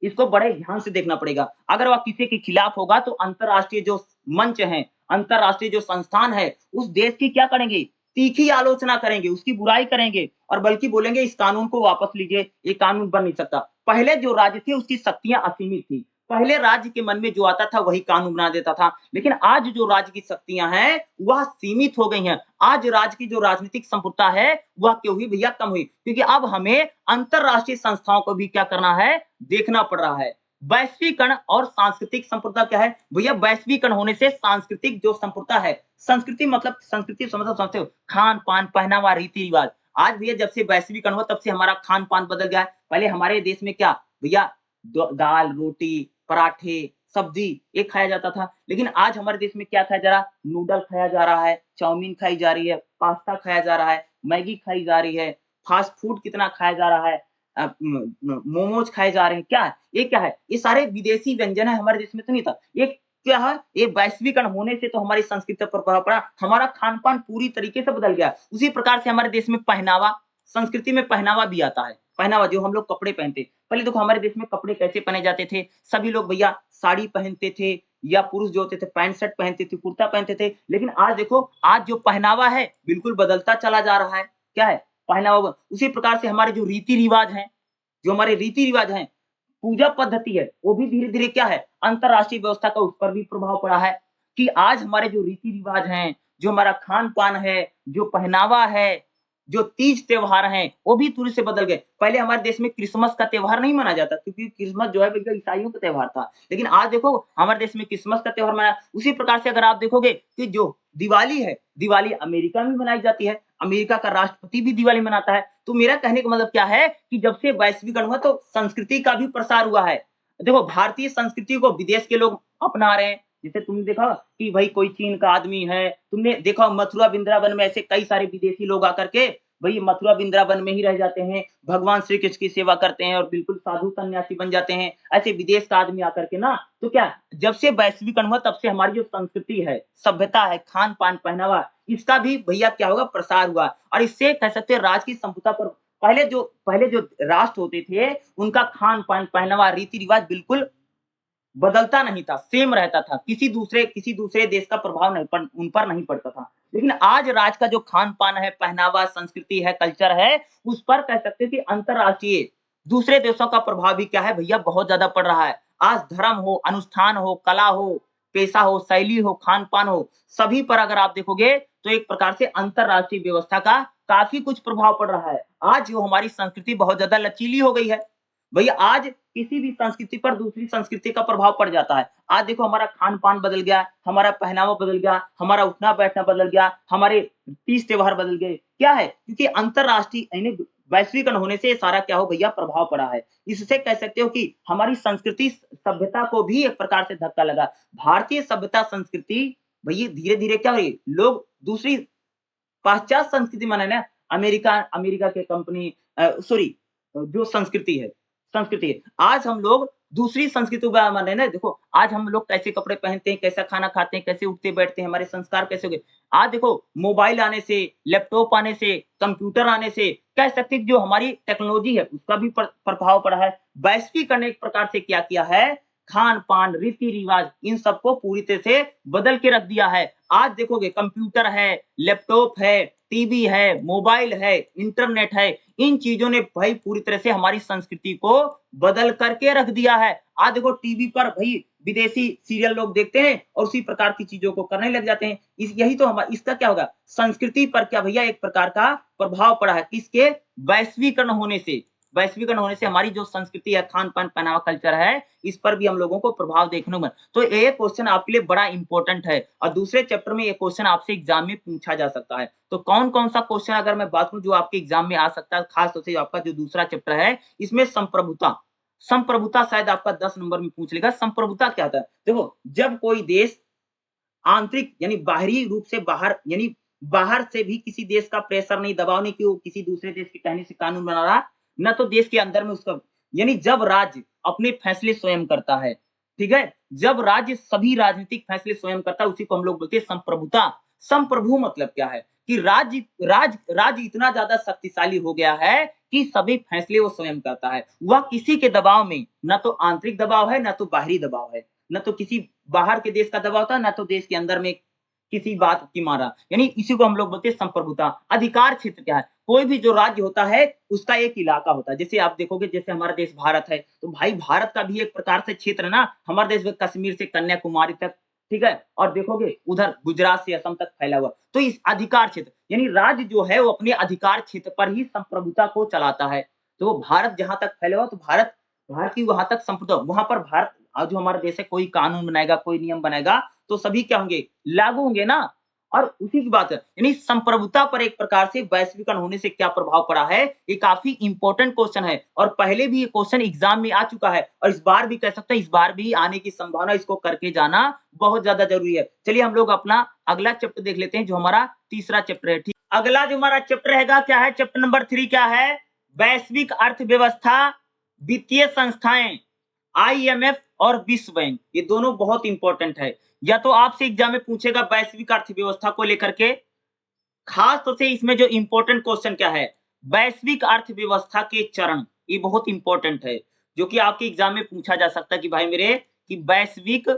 इसको बड़े ध्यान से देखना पड़ेगा। अगर वह किसी के खिलाफ होगा तो अंतरराष्ट्रीय जो मंच है, अंतरराष्ट्रीय जो संस्थान है, उस देश की क्या करेंगे, तीखी आलोचना करेंगे, उसकी बुराई करेंगे और बल्कि बोलेंगे इस कानून को वापस लीजिए, ये कानून बन नहीं सकता। पहले जो राज्य थे उसकी शक्तियां असीमित थी, पहले राज्य के मन में जो आता था वही कानून बना देता था, लेकिन आज जो राज्य की शक्तियां हैं वह सीमित हो गई हैं। आज राज्य की जो राजनीतिक संप्रभुता है वह क्यों हुई भैया, कम हुई, क्योंकि अब हमें अंतरराष्ट्रीय संस्थाओं को भी क्या करना है, देखना पड़ रहा है। वैश्वीकरण और सांस्कृतिक संप्रभुता क्या है भैया, वैश्वीकरण होने से सांस्कृतिक जो संप्रभुता है, संस्कृति मतलब संस्कृति समझते हो, खान पान पहनावा रीति रिवाज। आज भैया जब से वैश्वीकरण हुआ तब से हमारा खान पान बदल गया है। पहले हमारे देश में क्या भैया, दाल रोटी पराठे सब्जी एक खाया जाता था, लेकिन आज हमारे देश में क्या खाया जा रहा है, नूडल खाया जा रहा है, चाउमीन खाई जा रही है, पास्ता खाया जा रहा है, मैगी खाई जा रही है, फास्ट फूड कितना खाया जा रहा है, मोमोज खाए जा रहे हैं। क्या है ये, क्या है ये, सारे विदेशी व्यंजन है, हमारे देश में तो नहीं था। ये क्या है, ये वैश्वीकरण होने से तो हमारी संस्कृति पर प्रभाव पड़ा, हमारा खान पान पूरी तरीके से बदल गया। उसी प्रकार से हमारे देश में पहनावा, संस्कृति में पहनावा भी आता है। पहनावा जो हम लोग कपड़े पहनते, पहले देखो हमारे देश में कपड़े कैसे पहने जाते थे, सभी लोग भैया साड़ी पहनते थे या पुरुष जो होते थे पैंट शर्ट पहनते थे, कुर्ता पहनते थे। लेकिन आज देखो, आज जो पहनावा है बिल्कुल बदलता चला जा रहा है। क्या है पहनावा, उसी प्रकार से हमारे जो रीति रिवाज हैं, जो हमारे रीति रिवाज हैं, पूजा पद्धति है, वो भी धीरे धीरे क्या है, अंतरराष्ट्रीय व्यवस्था का उस पर भी प्रभाव पड़ा है कि आज हमारे जो रीति रिवाज हैं, जो हमारा खान पान है, जो पहनावा है, जो तीज त्योहार हैं, वो भी थोड़े से बदल गए। पहले हमारे देश में क्रिसमस का त्योहार नहीं मनाया जाता क्योंकि क्रिसमस जो है भैया ईसाइयों का त्योहार था, लेकिन आज देखो हमारे देश में क्रिसमस का त्योहार मनाया। उसी प्रकार से अगर आप देखोगे कि जो दिवाली है, दिवाली अमेरिका में मनाई जाती है, अमेरिका का राष्ट्रपति भी दिवाली मनाता है। तो मेरा कहने का मतलब क्या है कि जब से वैश्वीकरण हुआ तो संस्कृति का भी प्रसार हुआ है। देखो भारतीय संस्कृति को विदेश के लोग अपना रहे हैं। जैसे तुमने देखा कि भाई कोई चीन का आदमी है, तुमने देखा मथुरा वृंदावन में ऐसे कई सारे विदेशी लोग आकर के भाई मथुरा वृंदावन में ही रह जाते हैं, भगवान श्री कृष्ण की सेवा करते हैं और बिल्कुल साधु सन्यासी बन जाते हैं। ऐसे विदेश का आदमी आकर के ना, तो क्या जब से वैश्वीकरण हुआ तब से हमारी जो संस्कृति है, सभ्यता है, खान पान पहनावा, इसका भी भैया क्या होगा, प्रसार हुआ। और इससे कह सकते हैं राज की संप्रभुता पर पहले जो राष्ट्र होते थे उनका खान पान पहनावा रीति रिवाज बिल्कुल बदलता नहीं था, सेम रहता था, किसी दूसरे देश का प्रभाव उन पर नहीं पड़ता था। लेकिन आज राज का जो खान पान है, पहनावा, संस्कृति है, कल्चर है, उस पर कह सकते हैं कि अंतरराष्ट्रीय दूसरे देशों का प्रभाव भी क्या है भैया, बहुत ज्यादा पड़ रहा है। आज धर्म हो, अनुष्ठान हो, कला हो, पेशा हो, शैली हो, खान पान हो, सभी पर अगर आप देखोगे तो एक प्रकार से अंतरराष्ट्रीय व्यवस्था का काफी कुछ प्रभाव पड़ रहा है। आज जो हमारी संस्कृति बहुत ज्यादा लचीली हो गई है भैया, आज किसी भी संस्कृति पर दूसरी संस्कृति का प्रभाव पड़ जाता है। आज देखो हमारा खान पान बदल गया, हमारा पहनावा बदल गया, हमारा उठना बैठना बदल गया, हमारे तीज त्योहार बदल गए। क्या है, क्योंकि अंतरराष्ट्रीय यानी वैश्वीकरण होने से सारा क्या हो भैया, प्रभाव पड़ा है। इससे कह सकते हो कि हमारी संस्कृति सभ्यता को भी एक प्रकार से धक्का लगा। भारतीय सभ्यता संस्कृति भैया धीरे धीरे क्या हो रही है, लोग दूसरी पाश्चात्य संस्कृति माने ना, अमेरिका के कंपनी सॉरी जो संस्कृति है। आज हम लोग दूसरी संस्कृति को मान रहे हैं ना। देखो आज हम लोग कैसे कपड़े पहनते हैं, कैसा खाना खाते हैं, कैसे उठते बैठते हैं, हमारे संस्कार कैसे हो गए। आज देखो मोबाइल आने से, लैपटॉप आने से, कंप्यूटर आने से कह सकते हैं जो हमारी टेक्नोलॉजी है उसका भी प्रभाव पड़ा है। वैश्वीकरण एक प्रकार से क्या किया है, खान पान रीति रिवाज इन सबको पूरी तरह से बदल के रख दिया है। आज देखोगे कंप्यूटर है, लैपटॉप है, टीवी है, मोबाइल है, इंटरनेट है, इन चीजों ने भाई पूरी तरह से हमारी संस्कृति को बदल करके रख दिया है। आज देखो टीवी पर भाई विदेशी सीरियल लोग देखते हैं और उसी प्रकार की चीजों को करने लग जाते हैं। यही तो हमारा, इसका क्या होगा, संस्कृति पर क्या भैया एक प्रकार का प्रभाव पड़ा है, किसके, वैश्वीकरण होने से। वैश्वीकरण होने से हमारी जो संस्कृति है, खान-पान, पहनावा, कल्चर है, इस पर भी हम लोगों को प्रभाव देखने को मिला। तो ये क्वेश्चन आपके लिए बड़ा इंपॉर्टेंट है और दूसरे चैप्टर में ये क्वेश्चन आपसे एग्जाम में पूछा जा सकता है। तो कौन-कौन सा क्वेश्चन अगर मैं बात करूँ जो आपके एग्जाम में आ सकता है, खास तौर से आपका जो दूसरा चैप्टर है, इसमें संप्रभुता। संप्रभुता शायद आपका 10 नंबर में पूछ लेगा। संप्रभुता क्या होता है? देखो, जब कोई देश आंतरिक यानी बाहरी रूप से बाहर यानी बाहर से भी किसी देश का प्रेशर नहीं, दबाव नहीं कि वो किसी दूसरे देश के कहने से कानून बना रहा, ना तो देश के अंदर में उसका यानी जब राज्य अपने फैसले स्वयं करता है, ठीक है? जब राज्य सभी राजनीतिक फैसले स्वयं करता है, उसी को हम लोग बोलते हैं संप्रभुता। संप्रभु मतलब क्या है? कि राज्य इतना ज़्यादा शक्तिशाली हो गया है कि सभी फैसले वो स्वयं करता है। वह किसी के दबाव में ना तो आंतरिक दबाव है, ना तो बाहरी दबाव है। ना तो किसी बाहर के देश का दबाव था, ना तो देश के अंदर में किसी बात की मारा। यानी इसी को हम लोग बोलते हैं संप्रभुता। अधिकार क्षेत्र क्या है? कोई भी जो राज्य होता है, उसका एक इलाका होता है। जैसे आप देखोगे जैसे हमारा देश भारत है, तो भाई भारत का भी एक प्रकार से क्षेत्र ना, हमारे देश में कश्मीर से कन्याकुमारी तक, ठीक है? और देखोगे उधर गुजरात से असम तक फैला हुआ। तो इस अधिकार क्षेत्र यानी राज्य जो है वो अपने अधिकार क्षेत्र पर ही संप्रभुता को चलाता है। तो भारत जहाँ तक फैला हुआ तो भारत की वहाँ तक संप्रभुता वहाँ पर भारत जो हमारा देश है कोई कानून बनाएगा, कोई नियम बनाएगा तो सभी क्या होंगे? लागू होंगे ना। और उसी की बात है यानी संप्रभुता पर एक प्रकार से वैश्वीकरण होने से क्या प्रभाव पड़ा है, ये काफ़ी इम्पोर्टेंट क्वेश्चन है और पहले भी ये क्वेश्चन एग्ज़ाम में आ चुका है और इस बार भी कह सकते हैं इस बार भी आने की संभावना इसको करके जाना बहुत ज़्यादा ज़रूरी है। चलिए हम लोग अपना अगला चैप्टर देख लेते हैं जो हमारा तीसरा चैप्टर है, ठीक। अगला जो हमारा चैप्टर रहेगा क्या है? चैप्टर नंबर 3 क्या है? वैश्विक अर्थव्यवस्था, वित्तीय संस्थाएँ, आईएमएफ और विश्व बैंक, ये दोनों बहुत इंपॉर्टेंट है। या तो आपसे एग्जाम में पूछेगा वैश्विक अर्थव्यवस्था को लेकर के, खास तौर से इसमें जो इंपॉर्टेंट क्वेश्चन क्या है? वैश्विक अर्थव्यवस्था के चरण, ये बहुत इंपॉर्टेंट है, जो कि आपके एग्जाम में पूछा जा सकता है कि भाई मेरे कि वैश्विक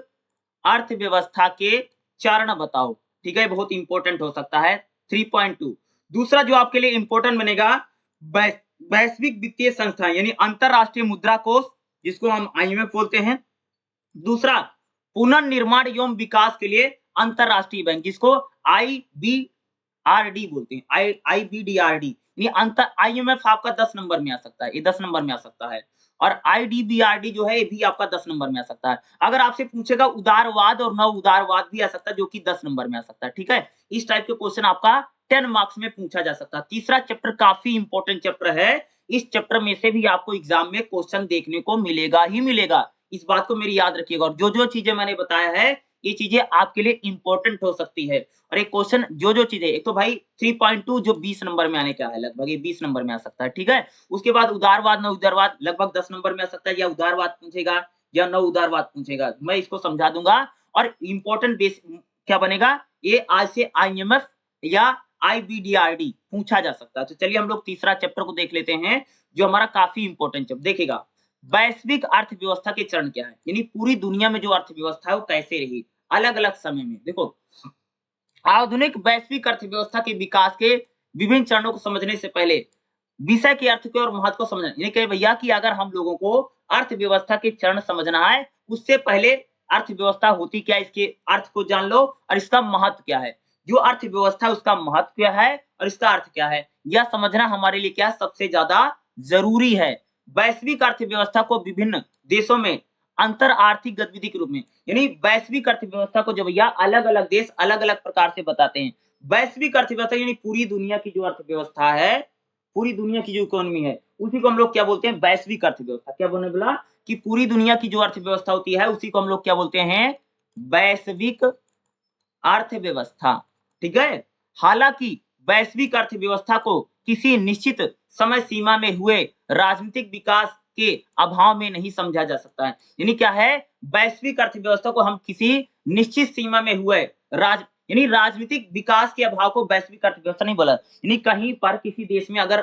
अर्थव्यवस्था के चरण बताओ, ठीक है? बहुत इंपॉर्टेंट हो सकता है 3.2। दूसरा जो आपके लिए इंपॉर्टेंट बनेगा वैश्विक वित्तीय संस्था यानी अंतरराष्ट्रीय मुद्रा कोष, जिसको हम आईएमएफ बोलते हैं। दूसरा पुनर्निर्माण एवं विकास के लिए अंतरराष्ट्रीय बैंक, जिसको आईबीआरडी बोलते हैं, आईबीडीआरडी। ये अंतर आईएमएफ आपका 10 नंबर में आ सकता है, ये 10 नंबर में आ सकता है और आईडीबीआरडी जो है ये भी आपका 10 नंबर में आ सकता है। अगर आपसे पूछेगा उदारवाद और नव उदारवाद भी आ सकता है, जो कि 10 नंबर में आ सकता है, ठीक है? इस टाइप के क्वेश्चन आपका 10 मार्क्स में पूछा जा सकता है। तीसरा चैप्टर काफी इंपॉर्टेंट चैप्टर है, इस चैप्टर में से भी आपको एग्जाम में क्वेश्चन देखने को मिलेगा ही मिलेगा। इस बात को मेरी याद रखिएगा और जो-जो चीजें मैंने बताया है, ये चीजें आपके लिए इंपॉर्टेंट हो सकती है और एक क्वेश्चन जो-जो चीजें, एक तो भाई 3.2 जो 20 नंबर में आने का है, लगभग ये 20 नंबर में आ सकता है, ठीक है? उसके बाद उदारवाद, नव उदारवाद लगभग 10 नंबर में आ सकता है, या उदारवाद पूछेगा या नव उदारवाद पूछेगा, मैं इसको समझा दूंगा। और इंपॉर्टेंट बेस क्या बनेगा? ये आज से आईएमएफ या आईबीडीआरडी पूछा जा सकता है। तो चलिए हम लोग तीसरा चैप्टर को देख लेते हैं, जो हमारा काफी इंपॉर्टेंट चैप्टर। देखिएगा वैश्विक अर्थव्यवस्था के चरण क्या है, यानी पूरी दुनिया में जो अर्थव्यवस्था है वो कैसे रही अलग-अलग समय में। देखो, आधुनिक वैश्विक अर्थव्यवस्था के विकास के विभिन्न चरणों को समझने से पहले विषय के अर्थ के और महत्व को समझना, यानी कि भैया कि अगर हम लोगों को अर्थव्यवस्था के चरण समझना है, उससे पहले अर्थव्यवस्था होती क्या है, इसके अर्थ को जान लो और इसका महत्व क्या है। जो अर्थव्यवस्था है उसका महत्व क्या है और इसका अर्थ क्या है, यह समझना हमारे लिए क्या सबसे ज्यादा जरूरी है। वैश्विक अर्थव्यवस्था को विभिन्न देशों में अंतर आर्थिक गतिविधि के रूप में, यानी वैश्विक अर्थव्यवस्था को जो भैया अलग-अलग देश अलग-अलग प्रकार से बताते हैं। वैश्विक अर्थव्यवस्था यानी पूरी दुनिया की जो अर्थव्यवस्था है, पूरी दुनिया की जो इकोनॉमी है, उसी को हम लोग क्या बोलते हैं? वैश्विक अर्थव्यवस्था। क्या बोलने बोला कि पूरी दुनिया की जो अर्थव्यवस्था होती है, उसी को हम लोग क्या बोलते हैं? वैश्विक अर्थव्यवस्था, ठीक है? हालांकि वैश्विक अर्थव्यवस्था को किसी निश्चित समय सीमा में हुए राजनीतिक विकास के अभाव में नहीं समझा जा सकता है। यानी क्या है? वैश्विक अर्थव्यवस्था को हम किसी निश्चित सीमा में हुए यानी राजनीतिक विकास के अभाव को वैश्विक अर्थव्यवस्था नहीं बोला। यानी कहीं पर किसी देश में अगर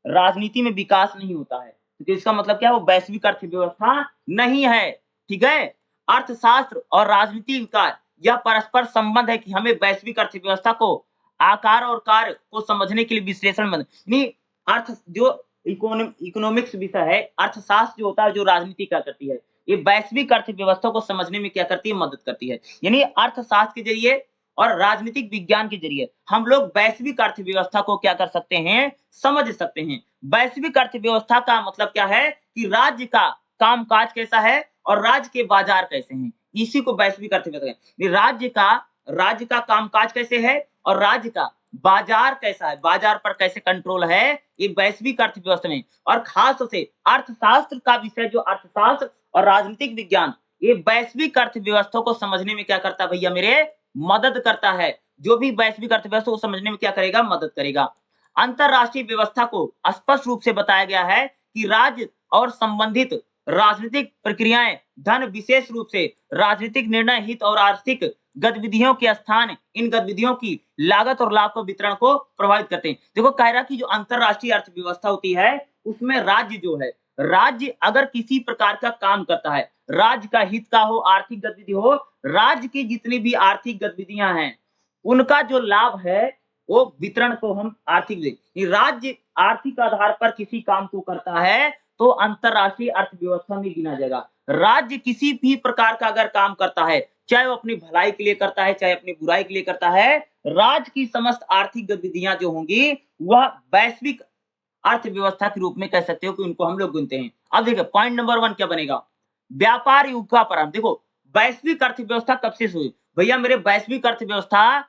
राजनीति में विकास नहीं होता है, तो इसका मतलब क्या है? वो वैश्विक अर्थव्यवस्था नहीं है, ठीक है? अर्थशास्त्र और राजनीति का यह परस्पर संबंध है कि हमें वैश्विक अर्थव्यवस्था को आकार और कार्य को समझने के लिए विश्लेषण यानी अर्थ जो इकोनॉमिक्स विषय है, अर्थशास्त्र जो होता है, जो राजनीति क्या करती है, ये वैश्विक अर्थव्यवस्था को समझने में क्या करती है? मदद करती है। यानी अर्थशास्त्र के जरिए और राजनीतिक विज्ञान के जरिए हम लोग वैश्विक अर्थव्यवस्था को क्या कर सकते हैं? समझ सकते हैं। वैश्विक अर्थव्यवस्था का मतलब क्या है कि राज्य का कामकाज कैसा है और राज्य के बाजार कैसे हैं, इसी को वैश्विक अर्थव्यवस्था कहते हैं। राज्य का कामकाज कैसे है और राज्य का बाजार कैसा है, बाजार पर कैसे कंट्रोल है, ये वैश्विक अर्थव्यवस्था में। और खास से अर्थशास्त्र का विषय जो अर्थशास्त्र और राजनीतिक विज्ञान, ये वैश्विक अर्थव्यवस्था को समझने में क्या करता है भैया मेरे, मदद करता है। जो भी वैश्विक अर्थव्यवस्था को समझने में क्या करेगा, मदद करेगा। अंतरराष्ट्रीय व्यवस्था को स्पष्ट रूप से बताया गया है कि राज्य और संबंधित राजनीतिक प्रक्रियाएं धन विशेष रूप से राजनीतिक निर्णय हित और आर्थिक गतिविधियों के स्थान, इन गतिविधियों की लागत और लाभ को वितरण को प्रभावित करते हैं। देखो कह रहा कि जो अंतरराष्ट्रीय अर्थव्यवस्था होती है उसमें राज्य जो है, राज्य अगर किसी प्रकार का काम करता है, राज्य का हित का हो, आर्थिक गतिविधि हो, राज्य की जितनी भी आर्थिक गतिविधियां हैं उनका जो लाभ है वो वितरण को हम आर्थिक, राज्य आर्थिक आधार पर किसी काम को करता है तो अंतरराष्ट्रीय अर्थव्यवस्था में गिना जाएगा। राज्य किसी भी प्रकार का अगर काम करता है, चाहे वो अपनी भलाई के लिए करता है, चाहे अपनी बुराई के लिए करता है, राज्य की समस्त आर्थिक गतिविधियां जो होंगी वह वैश्विक अर्थव्यवस्था के रूप में कह सकते हो कि उनको हम लोग गिनते हैं। अब देखिए पॉइंट नंबर 1 क्या बनेगा, व्यापार युग का प्रारंभ। देखो वैश्विक अर्थव्यवस्था कब से हुई भैया मेरे, वैश्विक अर्थव्यवस्था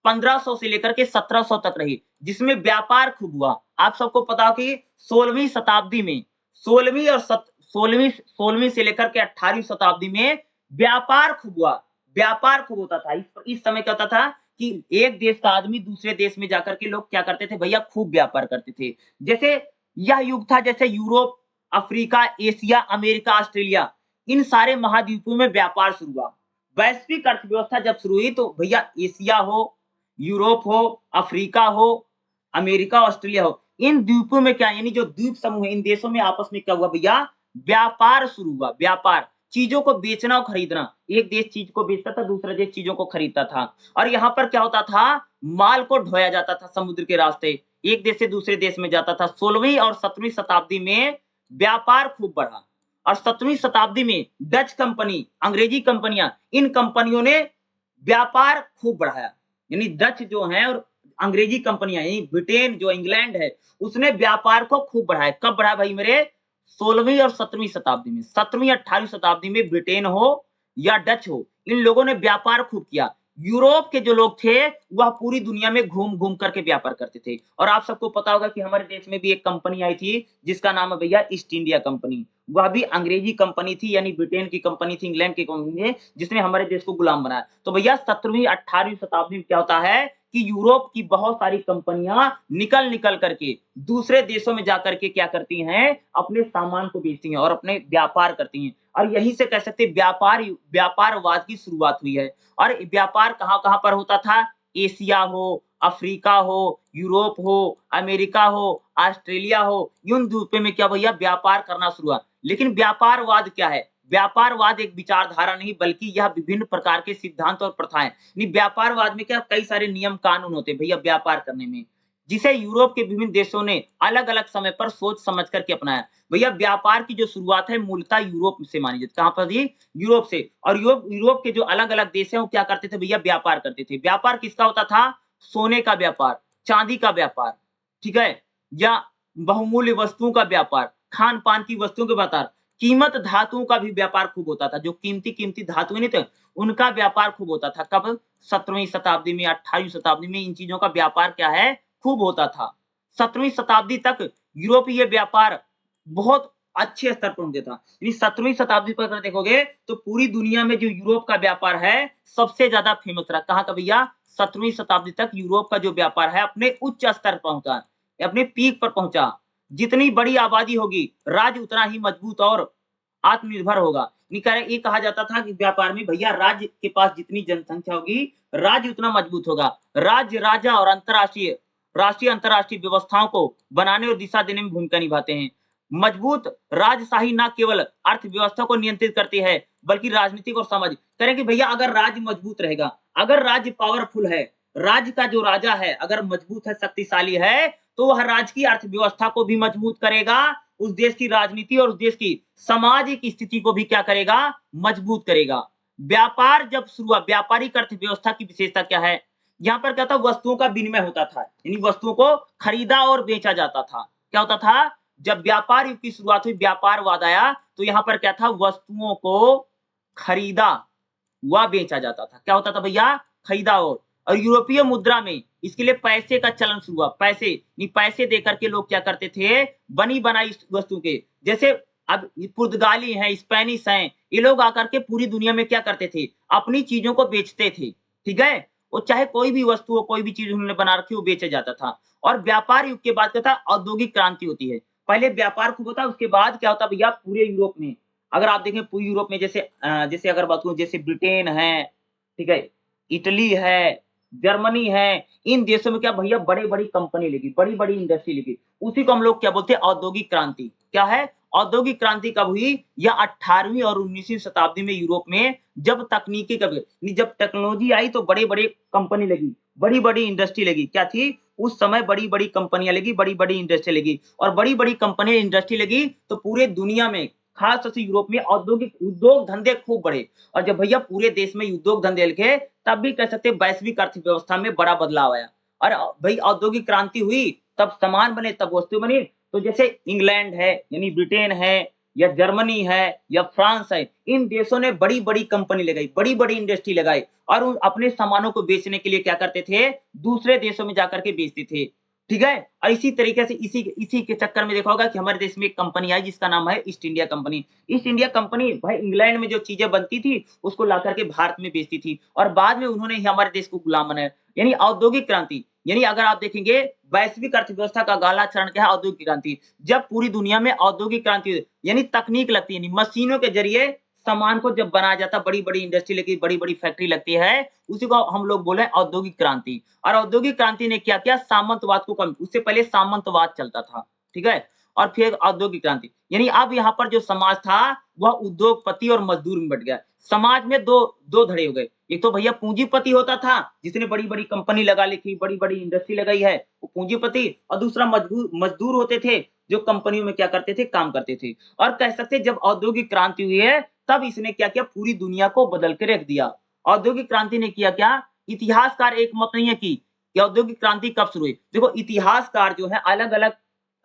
1500 से लेकर के 1700 तक रही, जिसमें व्यापार खूब हुआ। आप सबको पता हो कि 16वीं शताब्दी में 16वीं से लेकर के 18वीं शताब्दी में व्यापार खूब हुआ, व्यापार खूब होता था। इस समय क्या होता था कि एक देश का आदमी दूसरे देश में जाकर के लोग क्या करते थे भैया, खूब व्यापार करते थे। जैसे यह युग था जैसे Europe, Africa, Asia, America, Australia, इन सारे महाद्वीपों में व्यापार शुरू हुआ। वैश्विक अर्थव्यवस्था जब शुरू हुई तो भैया एशिया हो, यूरोप हो, अफ्रीका हो, अमेरिका, ऑस्ट्रेलिया हो, इन द्वीपों में क्या यानी जो द्वीप समूह है इन देशों में आपस में क्या हुआ भैया, व्यापार शुरू हुआ। व्यापार चीजों को बेचना और खरीदना, एक देश चीज को बेचता था, दूसरा देश चीजों को खरीदता था। और यहाँ पर क्या होता था, माल को ढोया जाता था समुद्र के रास्ते, एक देश से दूसरे देश में जाता था। 16वीं और 17वीं शताब्दी में व्यापार खूब बढ़ा और 17वीं शताब्दी में डच कंपनी, अंग्रेजी कंपनियां, इन कंपनियों ने व्यापार खूब बढ़ाया। यानी डच जो है और अंग्रेजी कंपनियां, यानी ब्रिटेन जो इंग्लैंड है उसने व्यापार को खूब बढ़ाया। कब बढ़ाया भाई मेरे, 16वीं और 17वीं शताब्दी में। 17वीं 18वीं शताब्दी में ब्रिटेन हो या डच हो, इन लोगों ने व्यापार खूब किया। यूरोप के जो लोग थे वह पूरी दुनिया में घूम घूम करके व्यापार करते थे। और आप सबको पता होगा कि हमारे देश में भी एक कंपनी आई थी जिसका नाम है भैया ईस्ट इंडिया कंपनी। वह भी अंग्रेजी कंपनी थी, यानी ब्रिटेन की कंपनी थी, इंग्लैंड की कंपनी थी, जिसने हमारे देश को गुलाम बनाया। तो भैया 17वीं 18वीं शताब्दी में क्या होता है कि यूरोप की बहुत सारी कंपनियां निकल निकल करके दूसरे देशों में जाकर के क्या करती हैं, अपने सामान को बेचती हैं और अपने व्यापार करती हैं। और यहीं से कह सकते हैं व्यापारवाद की शुरुआत हुई है। और व्यापार कहां-कहां पर होता था, एशिया हो, अफ्रीका हो, यूरोप हो, अमेरिका हो, ऑस्ट्रेलिया हो, इन द्वीपों में क्या भैया व्यापार करना शुरू हुआ। लेकिन व्यापारवाद क्या है, व्यापारवाद एक विचारधारा नहीं बल्कि यह विभिन्न प्रकार के सिद्धांत और प्रथाएं। व्यापारवाद में क्या कई सारे नियम कानून होते हैं भैया व्यापार करने में, जिसे यूरोप के विभिन्न देशों ने अलग अलग समय पर सोच समझ करके अपनाया। भैया व्यापार की जो शुरुआत है मूलतः यूरोप से मानी जाती है। कहां पर जी, यूरोप से। और यूरोप के जो अलग अलग देश है वो क्या करते थे भैया, व्यापार करते थे। व्यापार किसका होता था, सोने का व्यापार, चांदी का व्यापार, ठीक है, या बहुमूल्य वस्तुओं का व्यापार, खान पान की वस्तुओं के व्यापार, कीमत धातुओं का भी व्यापार खूब होता था। जो कीमती कीमती धातुएं नहीं थे उनका व्यापार खूब होता था। कब, 17वीं शताब्दी में, 18वीं शताब्दी में इन चीजों का व्यापार क्या है, खूब होता था। 17वीं शताब्दी तक यूरोपीय व्यापार बहुत अच्छे स्तर पर होता था। 17वीं शताब्दी पर अगर देखोगे तो पूरी दुनिया में जो यूरोप का व्यापार है सबसे ज्यादा फेमस रहा। कहां का भैया, 17वीं शताब्दी तक यूरोप का जो व्यापार है अपने उच्च स्तर पर पहुंचा, अपने पीक पर पहुंचा। जितनी बड़ी आबादी होगी राज्य उतना ही मजबूत और आत्मनिर्भर होगा। ये कहा जाता था कि व्यापार में भैया राज्य के पास जितनी जनसंख्या होगी राज्य उतना मजबूत होगा। राज्य, राजा और राष्ट्रीय अंतरराष्ट्रीय व्यवस्थाओं को बनाने और दिशा देने में भूमिका निभाते हैं। मजबूत राजशाही न केवल अर्थव्यवस्था को नियंत्रित करती है बल्कि राजनीतिक और सामाजिक। करें कि भैया अगर राज्य मजबूत रहेगा, अगर राज्य पावरफुल है, राज्य का जो राजा है अगर मजबूत है, शक्तिशाली है, तो वह राज्य की अर्थव्यवस्था को भी मजबूत करेगा, उस देश की राजनीति और उस देश की सामाजिक स्थिति को भी क्या करेगा, मजबूत करेगा। व्यापार जब शुरू हुआ, व्यापारिक अर्थव्यवस्था की विशेषता क्या है, यहाँ पर क्या था, वस्तुओं का विनिमय होता था, यानी वस्तुओं को खरीदा और बेचा जाता था। क्या होता था? जब व्यापार युग की शुरुआत हुई, व्यापारवाद आया, तो यहाँ पर क्या था? वस्तुओं को खरीदा व बेचा जाता था। क्या होता था भैया? खरीदा और यूरोपीय मुद्रा में इसके लिए पैसे का चलन शुरू हुआ। पैसे दे करके लोग क्या करते थे? बनी-बनाई वस्तु के, जैसे अब ये पुर्तगाली हैं, स्पेनिश हैं, ये लोग आकर के पूरी दुनिया में क्या करते थे? अपनी चीज़ों को बेचते थे, ठीक है? वो चाहे कोई भी वस्तु हो, कोई भी चीज़ उन्होंने बना रखी हो, वो बेचा जाता था। और व्यापार युग के बाद क्या था? औद्योगिक क्रांति होती है। पहले व्यापार खूब होता है, उसके बाद क्या होता है भैया? पूरे यूरोप में, अगर आप देखें पूरे यूरोप में, जैसे अगर बात करूँ, जैसे ब्रिटेन है, ठीक है? इटली है, जर्मनी है, इन देशों में क्या भैया? बड़ी-बड़ी कंपनी लगी, बड़ी-बड़ी इंडस्ट्री लगी। उसी को हम लोग क्या बोलते हैं? औद्योगिक क्रांति। क्या है? औद्योगिक क्रांति कब हुई? यह 18वीं और 19वीं शताब्दी में यूरोप में जब तकनीकी जब टेक्नोलॉजी आई, तो बड़े-बड़े कंपनी लगी, बड़ी-बड़ी इंडस्ट्री लगी। क्या थी? उस समय बड़ी-बड़ी कंपनियाँ लगी, बड़ी-बड़ी इंडस्ट्री लगी, और बड़ी-बड़ी कंपनी इंडस्ट्री लगी, तो पूरे दुनिया में, खास तौर से यूरोप में औद्योगिक उद्योग धंधे खूब बढ़े। और जब भैया पूरे देश में उद्योग धंधे लगे, तब भी कह सकते हैं वैश्विक अर्थव्यवस्था में बड़ा बदलाव आया। और भाई औद्योगिक क्रांति हुई, तब सामान बने, तब वस्तु बनी। तो जैसे इंग्लैंड है, यानी ब्रिटेन है, या जर्मनी है, या फ्रांस है, इन देशों ने बड़ी-बड़ी कंपनी लगाई, बड़ी-बड़ी इंडस्ट्री लगाई, और उन अपने सामानों को बेचने के लिए क्या करते थे? दूसरे देशों में जाकर के बेचते थे। ठीक है? और इसी तरीके से इसी इसी के चक्कर में देखा होगा कि हमारे देश में एक कंपनी आई, जिसका नाम है east India company. East India company भाई इंग्लैंड में जो चीजें बनती थी, उसको ला करके भारत में बेचती थी, और बाद में उन्होंने ही हमारे देश को गुलाम बनाया। यानी औद्योगिक क्रांति, यानी अगर आप देखेंगे, वैश्विक अर्थव्यवस्था का गाला चरण क्या है? औद्योगिक क्रांति। जब पूरी दुनिया में औद्योगिक क्रांति हुई, यानी तकनीक लगती है, यानी मशीनों के जरिए सामान को जब बनाया जाता है, बड़ी-बड़ी इंडस्ट्री लगी, बड़ी-बड़ी फैक्ट्री लगती है, उसी को हम लोग बोले औद्योगिक क्रांति। और औद्योगिक क्रांति ने क्या किया? सामंतवाद को कम, उससे पहले सामंतवाद चलता था, ठीक है? और फिर औद्योगिक क्रांति, यानी अब यहाँ पर जो समाज था, वह उद्योगपति और मजदूर में बँट गया। समाज में दो धड़े हो गए। एक तो भैया पूंजीपति होता था, जिसने बड़ी-बड़ी कंपनी लगा ली, बड़ी-बड़ी इंडस्ट्री लगाई है, वो पूंजीपति, और दूसरा मजदूर होते थे, जो कंपनियों में क्या करते थे? काम करते थे। और कह सकते हैं जब औद्योगिक क्रांति हुई है, तब इसने क्या किया? पूरी दुनिया को बदल के रख दिया। औद्योगिक क्रांति ने किया क्या? इतिहासकार एक मत नहीं है कि औद्योगिक क्रांति कब शुरू हुई। देखो, इतिहासकार जो है, अलग-अलग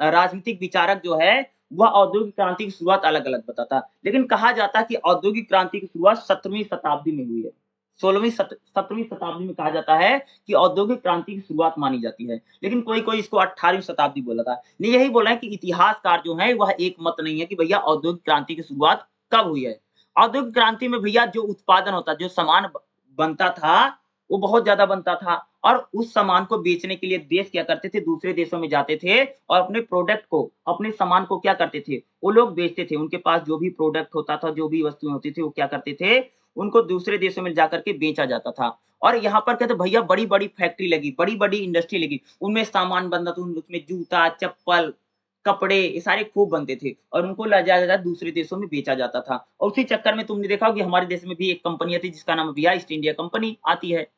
राजनीतिक विचारक जो है, वह औद्योगिक क्रांति की शुरुआत अलग-अलग बताता है। लेकिन कहा जाता है कि औद्योगिक क्रांति की शुरुआत 17वीं शताब्दी में हुई है। 17वीं शताब्दी में कहा जाता है कि औद्योगिक क्रांति की शुरुआत मानी जाती है। लेकिन कोई-कोई इसको 18वीं शताब्दी बोला था। नहीं, यही बोला है कि इतिहासकार जो है, वह एक मत नहीं है कि भैया औद्योगिक क्रांति की शुरुआत कब हुई है। औद्योगिक क्रांति में भैया जो उत्पादन होता, जो सामान बनता था, वो बहुत ज़्यादा बनता था, और उस सामान को बेचने के लिए देश क्या करते थे? दूसरे देशों में जाते थे, और अपने प्रोडक्ट को, अपने सामान को क्या करते थे? वो लोग बेचते थे। उनके पास जो भी प्रोडक्ट होता था, जो भी वस्तुएँ होती थी, वो क्या करते थे? उनको दूसरे देशों में जाकर के बेचा जाता था। और यहाँ पर क्या था भैया? बड़ी-बड़ी फैक्ट्री लगी, बड़ी-बड़ी इंडस्ट्री लगी, उनमें सामान बनता था, उसमें जूता, चप्पल, कपड़े, ये सारे खूब बनते थे, और उनको ला जाया जाता दूसरे देशों में बेचा जाता था। और उसी चक्कर में तुमने देखा होगा कि हमारे देश में भी एक कंपनी आती है, जिसका नाम भैया ईस्ट इंडिया कंपनी आती है।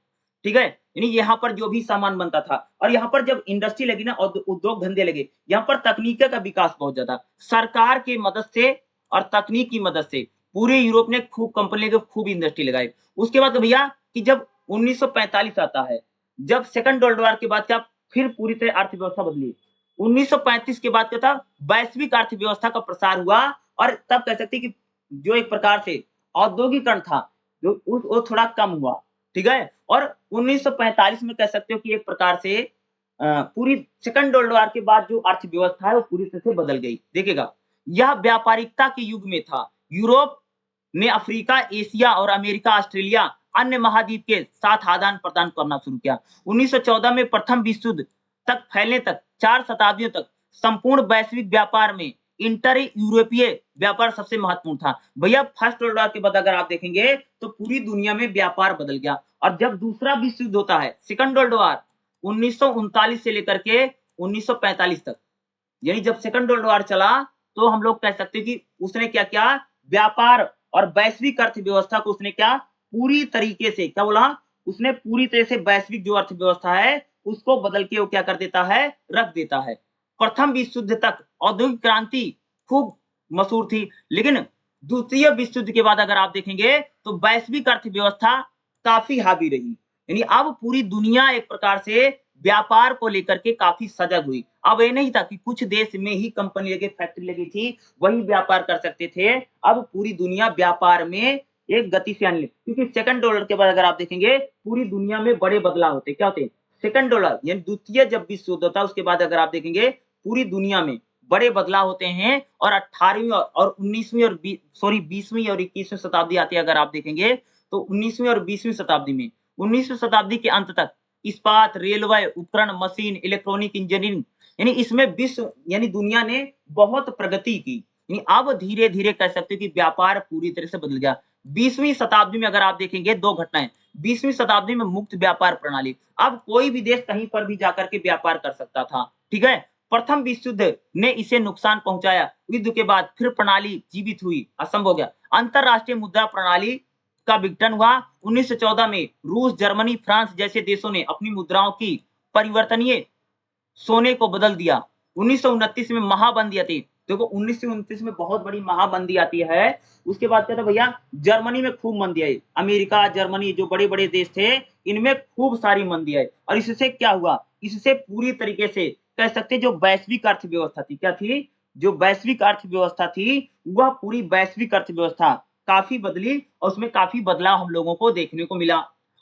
ठीक है? यानी यहाँ पर जो भी सामान बनता था, और यहाँ पर जब इंडस्ट्री लगी ना, उद्योग धंधे लगे, यहाँ पर तकनीक का विकास बहुत ज़्यादा। सरकार की मदद से और तकनीक की मदद से पूरे यूरोप ने खूब कंपनी लगे, खूब इंडस्ट्री लगाई। उसके बाद भैया कि जब 1945 आता है, जब सेकंड वर्ल्ड वॉर के बाद क्या फिर पूरी तरह अर्थव्यवस्था बदली। 1935 के बाद क्या था? वैश्विक अर्थव्यवस्था का प्रसार हुआ, और तब कह सकते हैं कि जो एक प्रकार से औद्योगिकरण था, वो थोड़ा कम हुआ। ठीक है? और 1945 में कह सकते हो कि एक प्रकार से पूरी सेकंड वर्ल्ड वॉर के बाद जो अर्थव्यवस्था है, वो पूरी तरह से बदल गई। देखिएगा, यह व्यापारिकता के युग में था। यूरोप ने अफ्रीका, एशिया और अमेरिका, ऑस्ट्रेलिया, अन्य महाद्वीप के साथ आदान-प्रदान करना शुरू किया। 1914 में प्रथम विश्व युद्ध तक फैलने तक 4 शताब्दियों तक संपूर्ण वैश्विक व्यापार में इंटर यूरोपीय व्यापार सबसे महत्वपूर्ण था। भैया फर्स्ट वर्ल्ड वॉर के बाद अगर आप देखेंगे, तो पूरी दुनिया में व्यापार बदल गया। और जब दूसरा विश्व युद्ध होता है, सेकंड वर्ल्ड वॉर, 1939 से लेकर के 1945 तक, यानी जब सेकंड वर्ल्ड वॉर चला, तो हम लोग कह सकते हैं कि उसने क्या किया? व्यापार और वैश्विक अर्थव्यवस्था को उसने क्या पूरी तरीके से क्या बोला? उसने पूरी तरह से वैश्विक जो अर्थव्यवस्था है, उसको बदल के वो क्या कर देता है? रख देता है। प्रथम विश्व युद्ध तक औद्योगिक क्रांति खूब मशहूर थी, लेकिन द्वितीय विश्व युद्ध के बाद अगर आप देखेंगे, तो वैश्विक अर्थव्यवस्था काफ़ी हावी रही। यानी अब पूरी दुनिया एक प्रकार से व्यापार को लेकर के काफी सजग हुई। अब ये नहीं था कि कुछ देश में ही कंपनी लगी, फैक्ट्री लगी थी, वही व्यापार कर सकते थे। अब पूरी दुनिया व्यापार में एक गति से आने लगी, क्योंकि सेकंड डॉलर के बाद अगर आप देखेंगे पूरी दुनिया में बड़े बदलाव होते क्या होते? सेकंड डॉलर यानी द्वितीय जब विश्व युद्ध होता उसके बाद अगर आप देखेंगे पूरी दुनिया में बड़े बदलाव होते हैं। और 18वीं और 19वीं और 20वीं और 21वीं शताब्दी आती है अगर आप देखेंगे तो 19वीं और 20वीं शताब्दी में, 19वीं शताब्दी के अंत तक इस्पात, रेलवे, उपकरण, मशीन, इलेक्ट्रॉनिक इंजीनियरिंग यानी इसमें विश्व यानी दुनिया ने बहुत प्रगति की। यानी अब धीरे-धीरे कह सकते हो कि व्यापार पूरी तरह से बदल गया। 20वीं शताब्दी में अगर आप देखेंगे 2 घटनाएँ, 20वीं शताब्दी में मुक्त व्यापार प्रणाली। अब कोई भी देश कहीं पर भी जाकर के व्यापार कर सकता था, ठीक है? प्रथम विश्व युद्ध ने इसे नुकसान पहुंचाया। युद्ध के बाद फिर प्रणाली जीवित हुई, असंभव हो गया। अंतरराष्ट्रीय मुद्रा प्रणाली का विघटन हुआ। 1914 में रूस, जर्मनी, फ्रांस जैसे देशों ने अपनी मुद्राओं की परिवर्तनीय सोने को बदल दिया। 1929 में महाबंदी आती है। देखो 1929 में बहुत बड़ी महाबंदी आती है। उसके बाद क्या था भैया, जर्मनी में खूब मंदी आई। अमेरिका, जर्मनी जो बड़े-बड़े देश थे, इनमें खूब सारी मंदी आई। और इससे क्या हुआ? इससे पूरी तरीके से कह सकते हैं जो वैश्विक अर्थव्यवस्था थी, क्या थी? जो वैश्विक अर्थव्यवस्था थी, वह पूरी वैश्विक अर्थव्यवस्था काफ़ी बदली और उसमें काफ़ी बदलाव हम लोगों को देखने को मिला।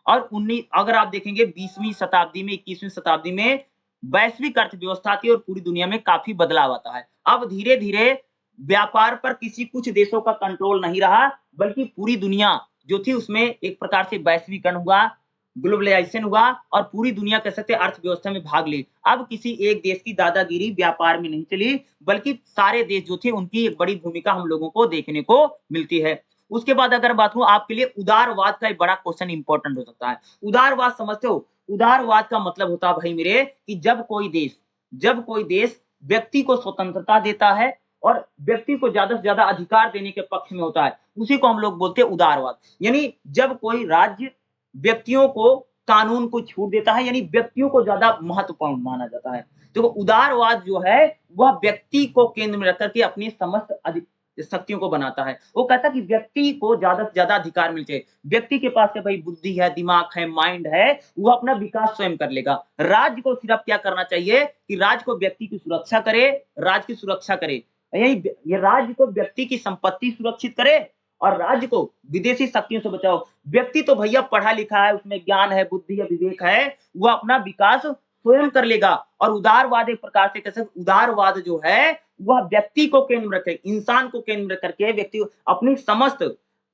और अगर आप देखेंगे 20वीं शताब्दी में, 21वीं शताब्दी में वैश्विक अर्थव्यवस्था थी और पूरी दुनिया में काफ़ी बदलाव आता है। अब धीरे-धीरे व्यापार पर किसी कुछ देशों का कंट्रोल नहीं रहा, बल्कि पूरी दुनिया जो थी उसमें एक प्रकार से वैश्वीकरण हुआ, ग्लोबलाइजेशन हुआ और पूरी दुनिया कह सकते हैं अर्थव्यवस्था में भाग ली। अब किसी एक देश की दादागिरी व्यापार में नहीं चली, बल्कि सारे देश जो थे उनकी एक बड़ी भूमिका हम लोगों को देखने को मिलती है। उसके बाद अगर बात करूँ आपके लिए उदारवाद का एक बड़ा क्वेश्चन इंपॉर्टेंट हो सकता है। उदारवाद समझते हो? उदारवाद का मतलब होता है भाई मेरे कि जब कोई देश व्यक्ति को स्वतंत्रता देता है और व्यक्ति को ज़्यादा से ज़्यादा अधिकार देने के पक्ष में होता है, उसी को हम लोग बोलते हैं उदारवाद। यानी जब कोई राज्य व्यक्तियों को कानून को छूट देता है, यानी व्यक्तियों को ज़्यादा महत्वपूर्ण माना जाता है। तो उदारवाद जो है वह व्यक्ति को केंद्र में रख कर के अपनी समस्त शक्तियों को बनाता है। वो कहता है कि व्यक्ति को ज़्यादा से ज़्यादा अधिकार मिलते हैं। व्यक्ति के पास से भाई बुद्धि है, दिमाग है, माइंड है, वो अपना विकास स्वयं कर लेगा। राज्य को सिर्फ क्या करना चाहिए कि राज्य को व्यक्ति की सुरक्षा करे, राज्य की सुरक्षा करे। यही ये राज्य को व्यक्ति की संपत्ति सुरक्षित करे और राज्य को विदेशी शक्तियों से बचाओ। व्यक्ति तो भैया पढ़ा लिखा है, उसमें ज्ञान है, बुद्धि है, विवेक है, वो अपना विकास स्वयं कर लेगा। और उदारवाद एक प्रकार से कैसे, उदारवाद जो है वह व्यक्ति को केंद्र में रखे, इंसान को केंद्र में करके व्यक्ति अपनी समस्त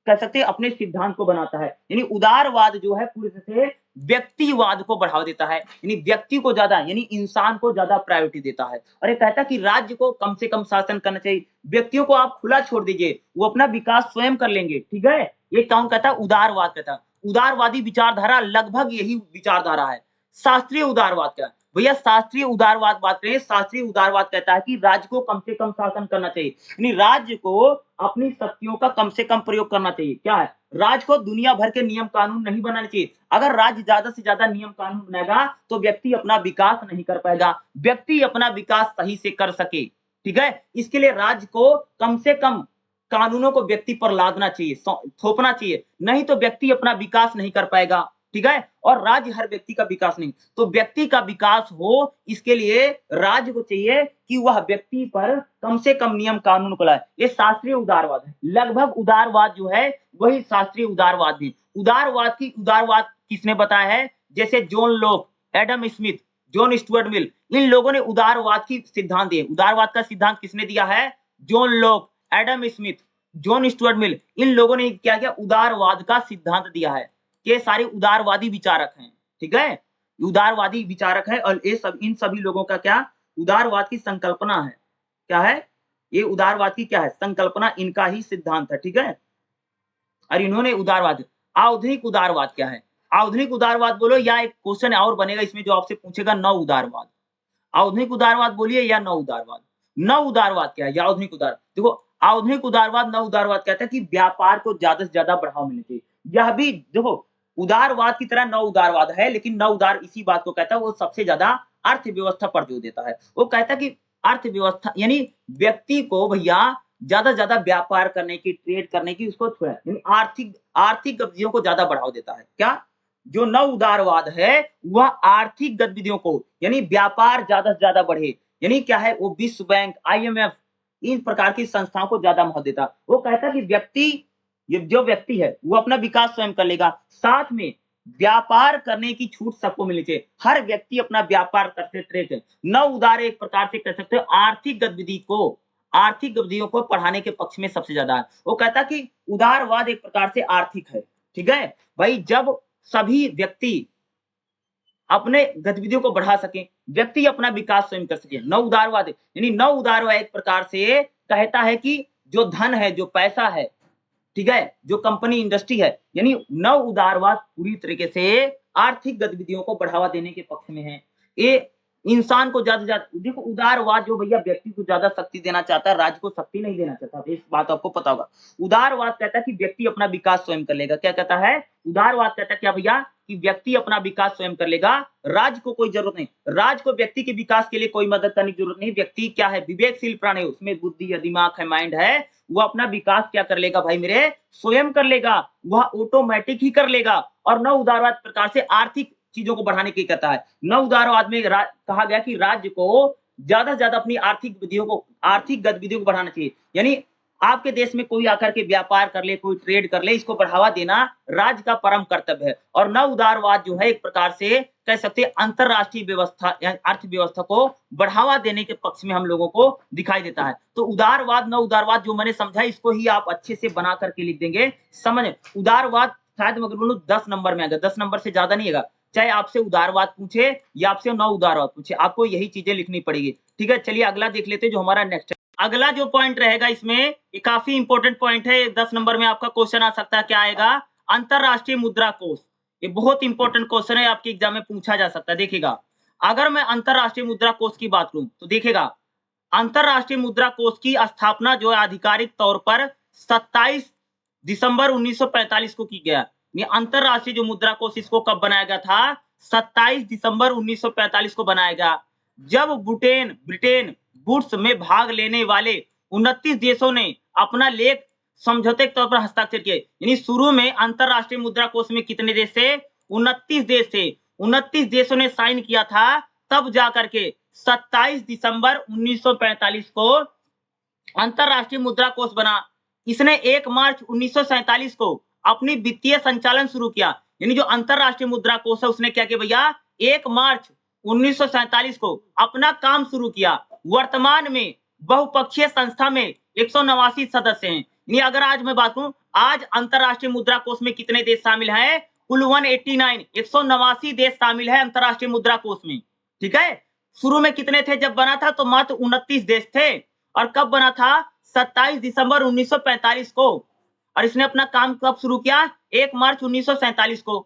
कह सकते हैं अपने सिद्धांत को बनाता है। यानी उदारवाद जो है पूरी तरह से व्यक्तिवाद को बढ़ावा देता है, यानी व्यक्ति को ज्यादा यानी इंसान को ज्यादा प्रायोरिटी देता है। और ये कहता है कि राज्य को कम से कम शासन करना चाहिए, व्यक्तियों को आप खुला छोड़ दीजिए, वो अपना विकास स्वयं कर लेंगे, ठीक है? ये कौन कहता है? उदारवाद कहता है। उदारवादी विचारधारा लगभग यही विचारधारा है। शास्त्रीय उदारवाद क्या है? भैया शास्त्रीय उदारवाद बात करें, शास्त्रीय उदारवाद कहता है कि राज्य को कम से कम शासन करना चाहिए, यानी राज्य को अपनी शक्तियों का कम से कम प्रयोग करना चाहिए। क्या है? राज्य को दुनिया भर के नियम कानून नहीं बनाने चाहिए। अगर राज्य ज्यादा से ज्यादा नियम कानून बनाएगा तो व्यक्ति अपना विकास नहीं कर पाएगा, व्यक्ति अपना विकास सही से कर सके, ठीक है? इसके लिए राज्य को कम से कम कानूनों को व्यक्ति पर लादना चाहिए, थोपना चाहिए, नहीं तो व्यक्ति अपना विकास नहीं कर पाएगा, ठीक है? और राज्य हर व्यक्ति का विकास नहीं, तो व्यक्ति का विकास हो इसके लिए राज्य को चाहिए कि वह व्यक्ति पर कम से कम नियम कानून को लाए। ये शास्त्रीय उदारवाद है। लगभग उदारवाद जो है वही शास्त्रीय उदारवाद है। उदारवाद किसने बताया है? जैसे John Locke, Adam Smith, John Stuart Mill, इन लोगों ने उदारवाद की सिद्धांत दिए। उदारवाद का सिद्धांत किसने दिया है? John Locke, Adam Smith, John Stuart Mill, इन लोगों ने क्या किया? उदारवाद का सिद्धांत दिया है। ये सारे उदारवादी विचारक हैं, ठीक है? उदारवादी विचारक है और ये सब इन सभी लोगों का क्या उदारवाद की संकल्पना है। क्या है? ये उदारवाद की क्या है? संकल्पना, इनका ही सिद्धांत है, ठीक है? और इन्होंने उदारवाद, आधुनिक उदारवाद क्या है? आधुनिक उदारवाद बोलो या एक क्वेश्चन और बनेगा इसमें जो आपसे पूछेगा नव उदारवाद। आधुनिक उदारवाद बोलिए या नव उदारवाद। नव उदारवाद क्या है या आधुनिक उदार, देखो आधुनिक उदारवाद, नव उदारवाद कहता है कि व्यापार को ज्यादा से ज्यादा बढ़ावा मिलना चाहिए। यह भी देखो उदारवाद की तरह नव उदारवाद है, लेकिन नव उदार इसी बात को कहता है, वो सबसे ज्यादा अर्थव्यवस्था पर जोर देता है। वो कहता है कि अर्थव्यवस्था यानी व्यक्ति को भैया ज्यादा से ज्यादा व्यापार करने की, ट्रेड करने की उसको थोड़ा यानी आर्थिक गतिविधियों को ज्यादा बढ़ावा देता है। क्या? जो नव उदारवाद है वह आर्थिक गतिविधियों को यानी व्यापार ज्यादा से ज्यादा बढ़े, यानी क्या है वो विश्व बैंक, IMF इन प्रकार की संस्थाओं को ज्यादा महत्व देता। वो कहता कि जो व्यक्ति है वो अपना विकास स्वयं कर लेगा, साथ में व्यापार करने की छूट सबको मिलनी चाहिए, हर व्यक्ति अपना व्यापार करते ट्रेड। नव उदार एक प्रकार से कह सकते हो आर्थिक गतिविधियों को बढ़ाने के पक्ष में सबसे ज्यादा है। वो कहता कि उदारवाद एक प्रकार से आर्थिक है, ठीक है भाई। जब सभी व्यक्ति अपने गतिविधियों को बढ़ा सके, व्यक्ति अपना विकास स्वयं कर सके, नव उदारवाद यानी नव उदारवाद एक प्रकार से कहता है कि जो धन है, जो पैसा है, ठीक है, जो कंपनी इंडस्ट्री है, यानी नव उदारवाद पूरी तरीके से आर्थिक गतिविधियों को बढ़ावा देने के पक्ष में है। ये इंसान को ज्यादा ज्यादा देखो, उदारवाद जो भैया व्यक्ति को ज्यादा शक्ति देना चाहता है, राज्य को शक्ति नहीं देना चाहता, इस बात आपको पता होगा। उदारवाद कहता है कि व्यक्ति अपना विकास स्वयं कर लेगा। क्या कहता है उदारवाद? कहता है क्या भैया कि व्यक्ति अपना विकास स्वयं कर लेगा, राज्य को कोई जरूरत नहीं, राज्य को व्यक्ति के विकास के लिए कोई मदद करने की जरूरत नहीं। व्यक्ति क्या है, विवेकशील प्राणी, उसमें बुद्धि है, दिमाग है, माइंड है, वो अपना विकास क्या कर लेगा भाई मेरे, स्वयं कर लेगा, वह ऑटोमेटिक ही कर लेगा। और नव उदारवाद प्रकार से आर्थिक चीजों को बढ़ाने की कहता है। नव उदारवाद में कहा गया कि राज्य को ज्यादा से ज्यादा अपनी आर्थिक गतिविधियों को बढ़ाना चाहिए, यानी आपके देश में कोई आकर के व्यापार कर ले, कोई ट्रेड कर ले, इसको बढ़ावा देना राज्य का परम कर्तव्य है। और नव उदारवाद जो है एक प्रकार से कह सकते हैं अंतरराष्ट्रीय व्यवस्था अर्थव्यवस्था को बढ़ावा देने के पक्ष में हम लोगों को दिखाई देता है। तो उदारवाद, नव उदारवाद जो मैंने समझा, इसको ही आप अच्छे से बना करके लिख देंगे। समझ, उदारवाद शायद मगर बोलूं 10 नंबर में आएगा, 10 नंबर से ज्यादा नहीं आएगा। चाहे आपसे उदारवाद पूछे या आपसे नव उदारवाद पूछे, आपको यही चीजें लिखनी पड़ेगी, ठीक है। चलिए अगला देख लेते हैं जो हमारा नेक्स्ट अगला जो पॉइंट रहेगा इसमें, ये काफी इंपॉर्टेंट पॉइंट है, 10 नंबर में आपका क्वेश्चन आ सकता है। क्या आएगा? अंतरराष्ट्रीय मुद्रा कोष। ये बहुत इंपॉर्टेंट क्वेश्चन है, आपके एग्जाम में पूछा जा सकता है। देखिएगा, अगर मैं अंतरराष्ट्रीय मुद्रा कोष की बात करूं तो देखिएगा, अंतरराष्ट्रीय मुद्रा कोष की स्थापना जो है आधिकारिक तौर पर 27 दिसंबर 1945 को की गया। ये अंतरराष्ट्रीय जो मुद्रा कोष, इसको कब बनाया गया था? 27 दिसंबर 1945 को बनाया गया, जब ब्रिटेन वुड्स में भाग लेने वाले 29 देशों ने अपना लेख समझौते के तौर पर हस्ताक्षर किए। यानी शुरू में अंतरराष्ट्रीय मुद्रा कोष में कितने देश थे? 29 देश थे। 29 देशों ने साइन किया था, तब जाकर के 27 दिसंबर 1945 को अंतरराष्ट्रीय मुद्रा कोष बना। इसने 1 मार्च 1947 को अपनी वित्तीय संचालन शुरू किया। यानी जो अंतरराष्ट्रीय मुद्रा कोष है उसने क्या किया भैया, 1 मार्च 1947 को अपना काम शुरू किया। वर्तमान में बहुपक्षीय संस्था में 189 सदस्य हैं। यानी अगर आज मैं बात करूं, आज अंतरराष्ट्रीय मुद्रा कोष में कितने देश शामिल हैं? कुल 189 देश शामिल है अंतरराष्ट्रीय मुद्रा कोष में, ठीक है। शुरू में कितने थे जब बना था? तो मात्र 29 देश थे। और कब बना था? 27 दिसंबर 1945 को। और इसने अपना काम कब शुरू किया? 1 मार्च 1947 को,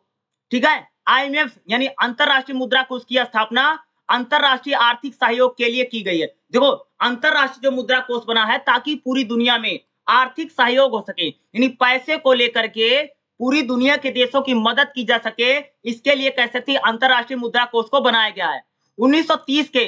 ठीक है। IMF यानी अंतरराष्ट्रीय मुद्रा कोष की स्थापना अंतरराष्ट्रीय आर्थिक सहयोग के लिए की गई है। देखो, अंतरराष्ट्रीय जो मुद्रा कोष बना है ताकि पूरी दुनिया में आर्थिक सहयोग हो सके, यानी पैसे को लेकर के पूरी दुनिया के देशों की मदद की जा सके, इसके लिए कह सकते हैं अंतरराष्ट्रीय मुद्रा कोष को बनाया गया है। 1930 के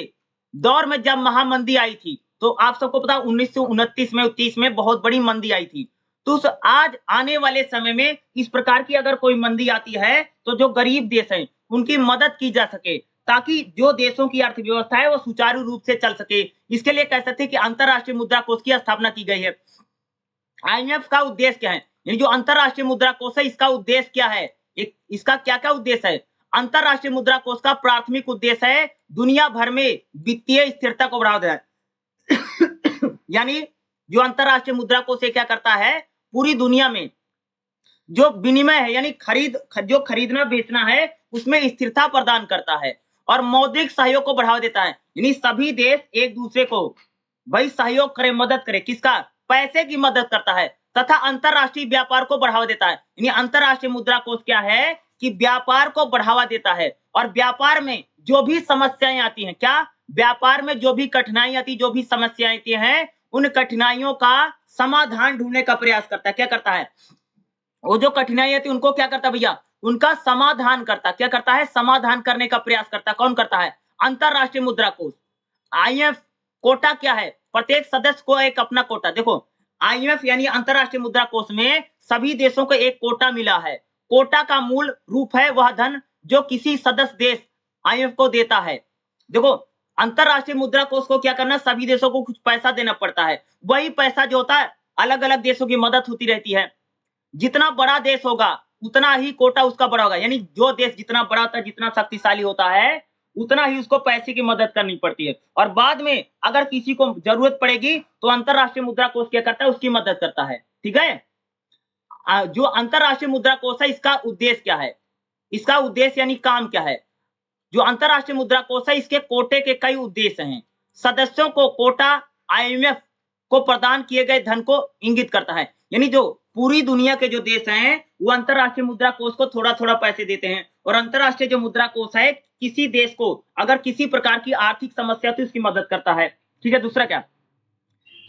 दौर में जब महामंदी आई थी, तो आप सबको पता 1929 में 30 में बहुत बड़ी मंदी आई थी। तो आज आने वाले समय में इस प्रकार की अगर कोई मंदी आती है तो जो गरीब देश हैं उनकी मदद की जा सके, ताकि जो देशों की अर्थव्यवस्था है वो सुचारू रूप से चल सके। इसके लिए कह सकते हैं कि अंतरराष्ट्रीय मुद्रा कोष की स्थापना की गई है। IMF का उद्देश्य क्या है? ये जो अंतरराष्ट्रीय मुद्रा कोष है इसका उद्देश्य क्या है? इसका क्या क्या उद्देश्य है? अंतरराष्ट्रीय मुद्रा कोष का प्राथमिक उद्देश्य है दुनिया भर में वित्तीय स्थिरता को बढ़ावा देना। यानी जो अंतरराष्ट्रीय मुद्रा कोष क्या करता है, पूरी दुनिया में जो विनिमय है, यानी जो खरीदना बेचना है उसमें स्थिरता प्रदान करता है और मौद्रिक सहयोग को बढ़ावा देता है। यानी सभी देश एक दूसरे को भाई सहयोग करे, मदद करे, किसका? पैसे की मदद करता है, तथा अंतरराष्ट्रीय व्यापार को बढ़ावा देता है। यानी अंतरराष्ट्रीय मुद्रा कोष क्या है कि व्यापार को बढ़ावा देता है, और व्यापार में जो भी समस्याएं आती हैं, क्या? व्यापार में जो भी कठिनाई आती, जो भी समस्याएं आती हैं, उन कठिनाइयों का समाधान ढूंढने का प्रयास करता है। क्या करता है? वो जो कठिनाई आती है उनको क्या करता है भैया? उनका समाधान करता। क्या करता है? समाधान करने का प्रयास करता। कौन करता है? अंतरराष्ट्रीय मुद्रा कोष। IMF कोटा क्या है? प्रत्येक सदस्य को एक अपना कोटा। देखो, IMF यानी अंतरराष्ट्रीय मुद्रा कोष में सभी देशों को एक कोटा मिला है। कोटा का मूल रूप है वह धन जो किसी सदस्य देश आईएमएफ को देता है। देखो, अंतरराष्ट्रीय मुद्रा कोष को क्या करना, सभी देशों को कुछ पैसा देना पड़ता है। वही पैसा जो होता है अलग-अलग देशों की मदद होती रहती है। जितना बड़ा देश होगा उतना ही कोटा उसका बड़ा होगा, यानी जो देश जितना बड़ा होता है, जितना शक्तिशाली होता है, उतना ही उसको पैसे की मदद करनी पड़ती है। और बाद में अगर किसी को जरूरत पड़ेगी तो अंतरराष्ट्रीय मुद्रा कोष क्या करता है, उसकी मदद करता है। ठीक है। जो अंतरराष्ट्रीय मुद्रा कोष है, इसका उद्देश्य क्या है, इसका उद्देश्य यानी काम क्या है। जो अंतरराष्ट्रीय मुद्रा कोष है, इसके कोटे के कई उद्देश्य हैं। सदस्यों को कोटा आईएमएफ को प्रदान किए गए धन को इंगित करता है, यानी जो पूरी दुनिया के जो देश हैं वो अंतरराष्ट्रीय मुद्रा कोष को थोड़ा-थोड़ा पैसे देते हैं। और अंतरराष्ट्रीय जो मुद्रा कोष है, किसी देश को अगर किसी प्रकार की आर्थिक समस्या तो उसकी मदद करता है। ठीक है। दूसरा क्या,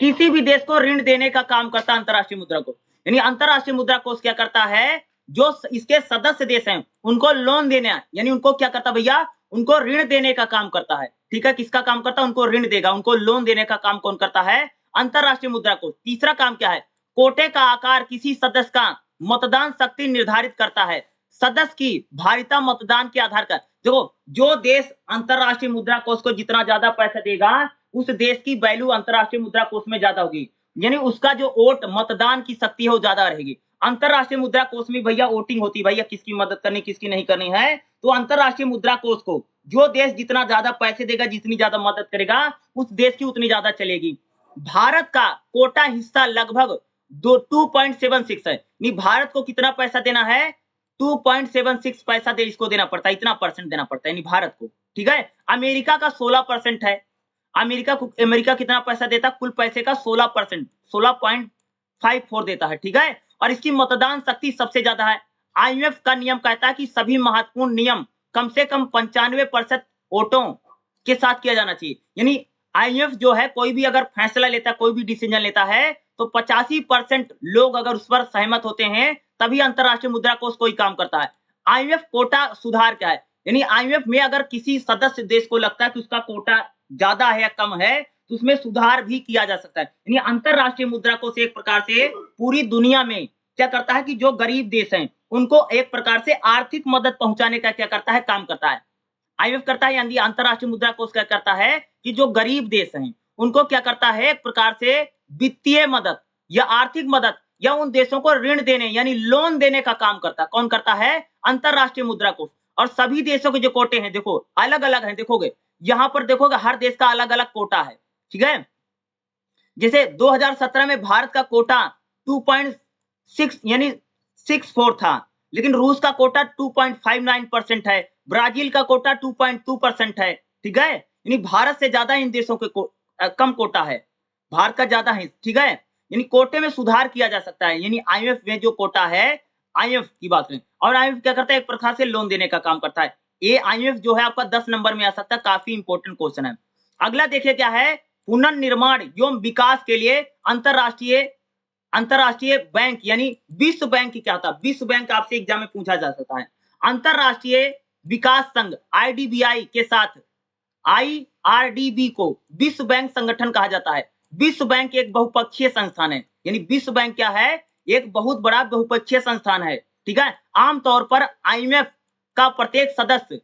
किसी भी देश को ऋण देने का काम करता है अंतरराष्ट्रीय मुद्रा कोष, यानी अंतरराष्ट्रीय मुद्रा कोष क्या करता है, जो इसके सदस्य देश हैं उनको लोन देना, यानी उनको क्या करता भैया, उनको ऋण देने का काम करता है। ठीक है। किसका काम करता है, उनको ऋण देगा, उनको लोन देने का काम कौन करता है, अंतरराष्ट्रीय मुद्रा कोष। तीसरा काम क्या है, कोटे का आकार किसी सदस्य का मतदान शक्ति निर्धारित करता है। सदस्य की भारिता मतदान के आधार पर, देखो जो देश अंतरराष्ट्रीय मुद्रा कोष को जितना ज्यादा पैसा देगा उस देश की वैल्यू अंतरराष्ट्रीय मुद्रा कोष में ज्यादा होगी, यानी उसका जो वोट मतदान की शक्ति है वो ज्यादा रहेगी। अंतरराष्ट्रीय मुद्रा कोष में भैया वोटिंग होती है, भैया किसकी मदद करनी किसकी नहीं करनी है। तो अंतरराष्ट्रीय मुद्रा कोष को जो देश जितना ज्यादा पैसे देगा, जितनी ज्यादा मदद करेगा, उस देश की उतनी ज्यादा चलेगी। भारत का कोटा हिस्सा लगभग 2.76 है, नहीं भारत को कितना पैसा देना है, 2.76 पैसा दे इसको देना पड़ता है, इतना परसेंट देना पड़ता है, नहीं भारत को। ठीक है। अमेरिका का 16% है, अमेरिका कितना पैसा देता, कुल पैसे का 16%, 16.54 देता है। ठीक है। और इसकी मतदान शक्ति सबसे ज्यादा है। आईएमएफ का नियम कहता है कि सभी महत्वपूर्ण नियम कम से कम 95% वोटों के साथ किया जाना चाहिए, यानी आईएमएफ जो है कोई भी अगर फैसला लेता है, कोई भी डिसीजन लेता है तो 85% लोग अगर उस पर सहमत होते हैं तभी अंतरराष्ट्रीय मुद्रा कोष कोई काम करता है। आईएमएफ कोटा सुधार क्या है, यानी आईएमएफ में अगर किसी सदस्य देश को लगता है कि उसका कोटा ज्यादा है या कम है तो उसमें सुधार भी किया जा सकता है। यानी अंतरराष्ट्रीय मुद्रा कोष एक प्रकार से पूरी दुनिया में क्या करता है कि जो गरीब देश हैं उनको एक प्रकार से आर्थिक मदद पहुंचाने का क्या करता है, काम करता है। आईएमएफ करता है, यानी अंतरराष्ट्रीय मुद्रा कोष क्या करता है कि जो गरीब देश हैं उनको क्या करता है, एक प्रकार से वित्तीय मदद या आर्थिक मदद या उन देशों को ऋण देने यानी लोन देने का काम करता है। कौन करता है, अंतरराष्ट्रीय मुद्रा कोष। और सभी देशों के जो कोटे हैं देखो अलग अलग हैं, देखोगे यहां पर देखोगे हर देश का अलग अलग कोटा है। ठीक है। जैसे 2017 में भारत का कोटा 2.6 यानी 64 था, लेकिन रूस का कोटा 2.59% है, ब्राजील का कोटा 2.2% है। ठीक है। यानी भारत से ज्यादा इन देशों के कम कोटा है, भारत का ज्यादा है। ठीक है। यानी कोटे में सुधार किया जा सकता है, यानी आईएमएफ में जो कोटा है, आईएमएफ की बात करें, और आईएमएफ क्या करता है, एक प्रकार से लोन देने का काम करता है। ये आईएमएफ जो है आपका 10 नंबर में आ सकता है, काफी इंपॉर्टेंट क्वेश्चन है। अगला देखिए क्या है, पुनर्निर्माण एवं विकास के लिए अंतरराष्ट्रीय बैंक यानी विश्व बैंक क्या था, विश्व बैंक आपसे एग्जाम में पूछा जा सकता है। अंतरराष्ट्रीय विकास संघ आईडीबीआई के साथ आईआरडीबी को विश्व बैंक संगठन कहा जाता है। विश्व बैंक एक बहुपक्षीय संस्थान है, यानी विश्व बैंक क्या है, एक बहुत बड़ा बहुपक्षीय संस्थान है। ठीक है। आमतौर पर आईएमएफ का प्रत्येक सदस्य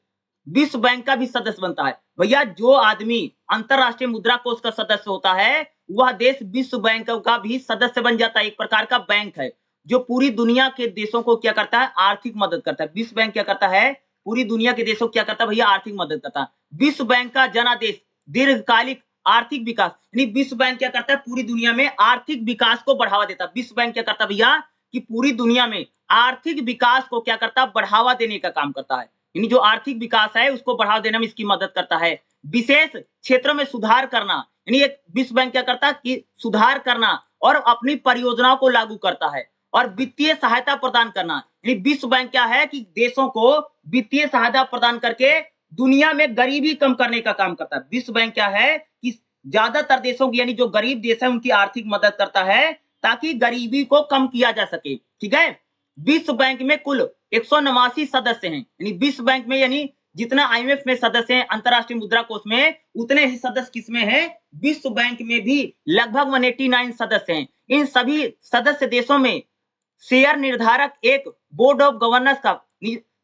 विश्व बैंक का भी सदस्य बनता है। भैया जो आदमी अंतरराष्ट्रीय मुद्रा कोष का सदस्य होता है वह देश विश्व बैंक का भी सदस्य बन जाता है। एक प्रकार का बैंक है जो पूरी दुनिया के देशों को क्या करता है, आर्थिक मदद करता है। विश्व बैंक क्या करता है, पूरी दुनिया के देशों को क्या करता है भैया, आर्थिक मदद करता है। विश्व बैंक का जनादेश दीर्घकालिक आर्थिक विकास, यानी विश्व बैंक क्या करता है, पूरी दुनिया में आर्थिक विकास को बढ़ावा देता है। विश्व बैंक क्या करता है भैया कि पूरी दुनिया में आर्थिक विकास को क्या करता है, बढ़ावा देने का काम करता है। यानी जो आर्थिक विकास है उसको बढ़ावा देने में इसकी मदद करता है। विशेष क्षेत्रों में सुधार करना, यानी एक विश्व बैंक क्या करता है कि सुधार करना और अपनी परियोजनाओं को लागू करता है। और वित्तीय सहायता प्रदान करना, यानी विश्व बैंक क्या है कि देशों को वित्तीय सहायता प्रदान करके दुनिया में गरीबी कम करने का काम करता है। विश्व बैंक क्या है कि ज्यादातर देशों की यानी जो गरीब देश है उनकी आर्थिक मदद करता है ताकि गरीबी को कम किया जा सके। ठीक है। विश्व बैंक में कुल 189 सदस्य हैं, यानी विश्व बैंक में यानी जितना आईएमएफ में सदस्य हैं अंतरराष्ट्रीय मुद्रा कोष में उतने ही सदस्य किसमें हैं, विश्व बैंक में भी लगभग 189 सदस्य हैं। इन सभी सदस्य देशों में शेयर निर्धारक एक बोर्ड ऑफ गवर्नर्स का,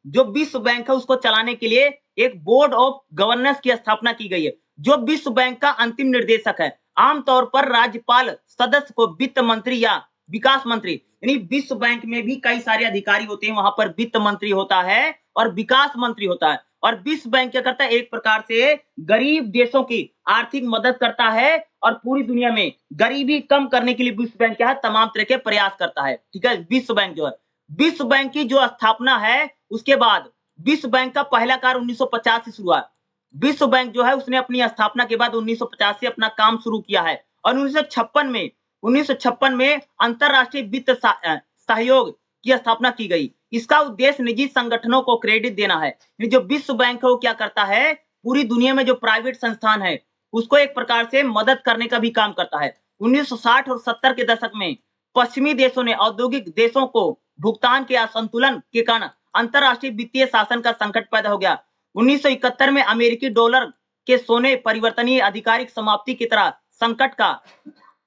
जो विश्व बैंक है उसको चलाने के लिए एक बोर्ड ऑफ गवर्नर्स की स्थापना की गई है, जो विश्व बैंक का अंतिम निर्देशक है। आमतौर पर राज्यपाल सदस्य को वित्त मंत्री या विकास मंत्री, यानी विश्व बैंक में भी कई सारे अधिकारी होते हैं, वहां पर वित्त मंत्री होता है और विकास मंत्री होता है। और विश्व बैंक क्या करता है, एक प्रकार से गरीब देशों की आर्थिक मदद करता है और पूरी दुनिया में गरीबी कम करने के लिए विश्व बैंक क्या है, तमाम तरह के प्रयास करता है। ठीक है, विश्व बैंक जो है, विश्व बैंक की जो स्थापना है उसके बाद विश्व बैंक का पहला कार्य 1950 से शुरू हुआ। विश्व बैंक जो है उसने अपनी स्थापना के बाद 1950 से अपना काम शुरू किया है और 1956 में अंतरराष्ट्रीय वित्त सहयोग की स्थापना की गई। इसका उद्देश्य निजी संगठनों को क्रेडिट देना है। जो विश्व बैंक है वो क्या करता है, पूरी दुनिया में जो प्राइवेट संस्थान है उसको एक प्रकार से मदद करने का भी काम करता है। 1960 और 70 के दशक में पश्चिमी देशों ने औद्योगिक देशों को भुगतान के असंतुलन के कारण अंतरराष्ट्रीय वित्तीय शासन का संकट पैदा हो गया। 1971 में अमेरिकी डॉलर के सोने परिवर्तनीय आधिकारिक समाप्ति की तरह संकट का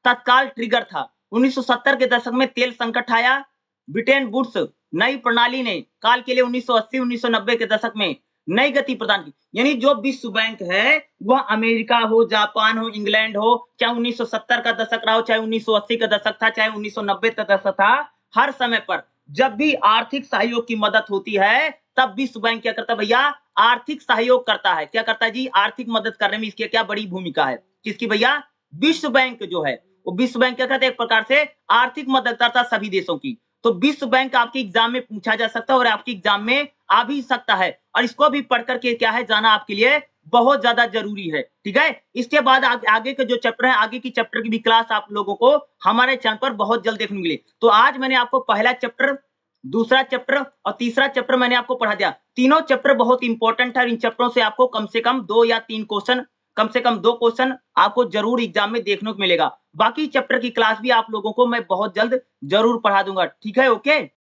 तत्काल ट्रिगर था। 1970 के दशक में तेल संकट आया। ब्रिटेन वुड्स नई प्रणाली ने काल के लिए 1980-1990 के दशक में नई गति प्रदान की। यानी जो विश्व बैंक है वह अमेरिका हो, जापान हो, इंग्लैंड हो, चाहे 1970 का दशक रहा हो, चाहे 1980 का दशक था, चाहे 1990 का दशक था, हर समय पर जब भी आर्थिक सहयोग की मदद होती है तब विश्व बैंक क्या करता है भैया, आर्थिक सहयोग करता है। क्या करता है जी, आर्थिक मदद करने में इसकी क्या बड़ी भूमिका है। किसकी भैया, विश्व बैंक जो है वो विश्व बैंक क्या करता है, एक प्रकार से आर्थिक मदद करता है सभी देशों की। तो विश्व बैंक आपके एग्जाम में पूछा जा सकता है और आपके एग्जाम में आ भी सकता है और इसको भी पढ़ करके क्या है जाना आपके लिए बहुत ज्यादा जरूरी है। ठीक है, इसके बाद आगे के जो चैप्टर है, आगे की चैप्टर की भी क्लास आप लोगों को हमारे चैनल पर बहुत जल्द देखने मिले। तो आज मैंने आपको पहला चैप्टर, दूसरा चैप्टर और तीसरा चैप्टर मैंने आपको पढ़ा दिया। तीनों चैप्टर बहुत इंपॉर्टेंट है। इन चैप्टरों से आपको कम से कम 2 या 3 क्वेश्चन, कम से कम 2 क्वेश्चन आपको जरूर एग्जाम में देखने को मिलेगा। बाकी चैप्टर की क्लास भी आप लोगों को मैं बहुत जल्द जरूर पढ़ा दूंगा। ठीक है, ओके।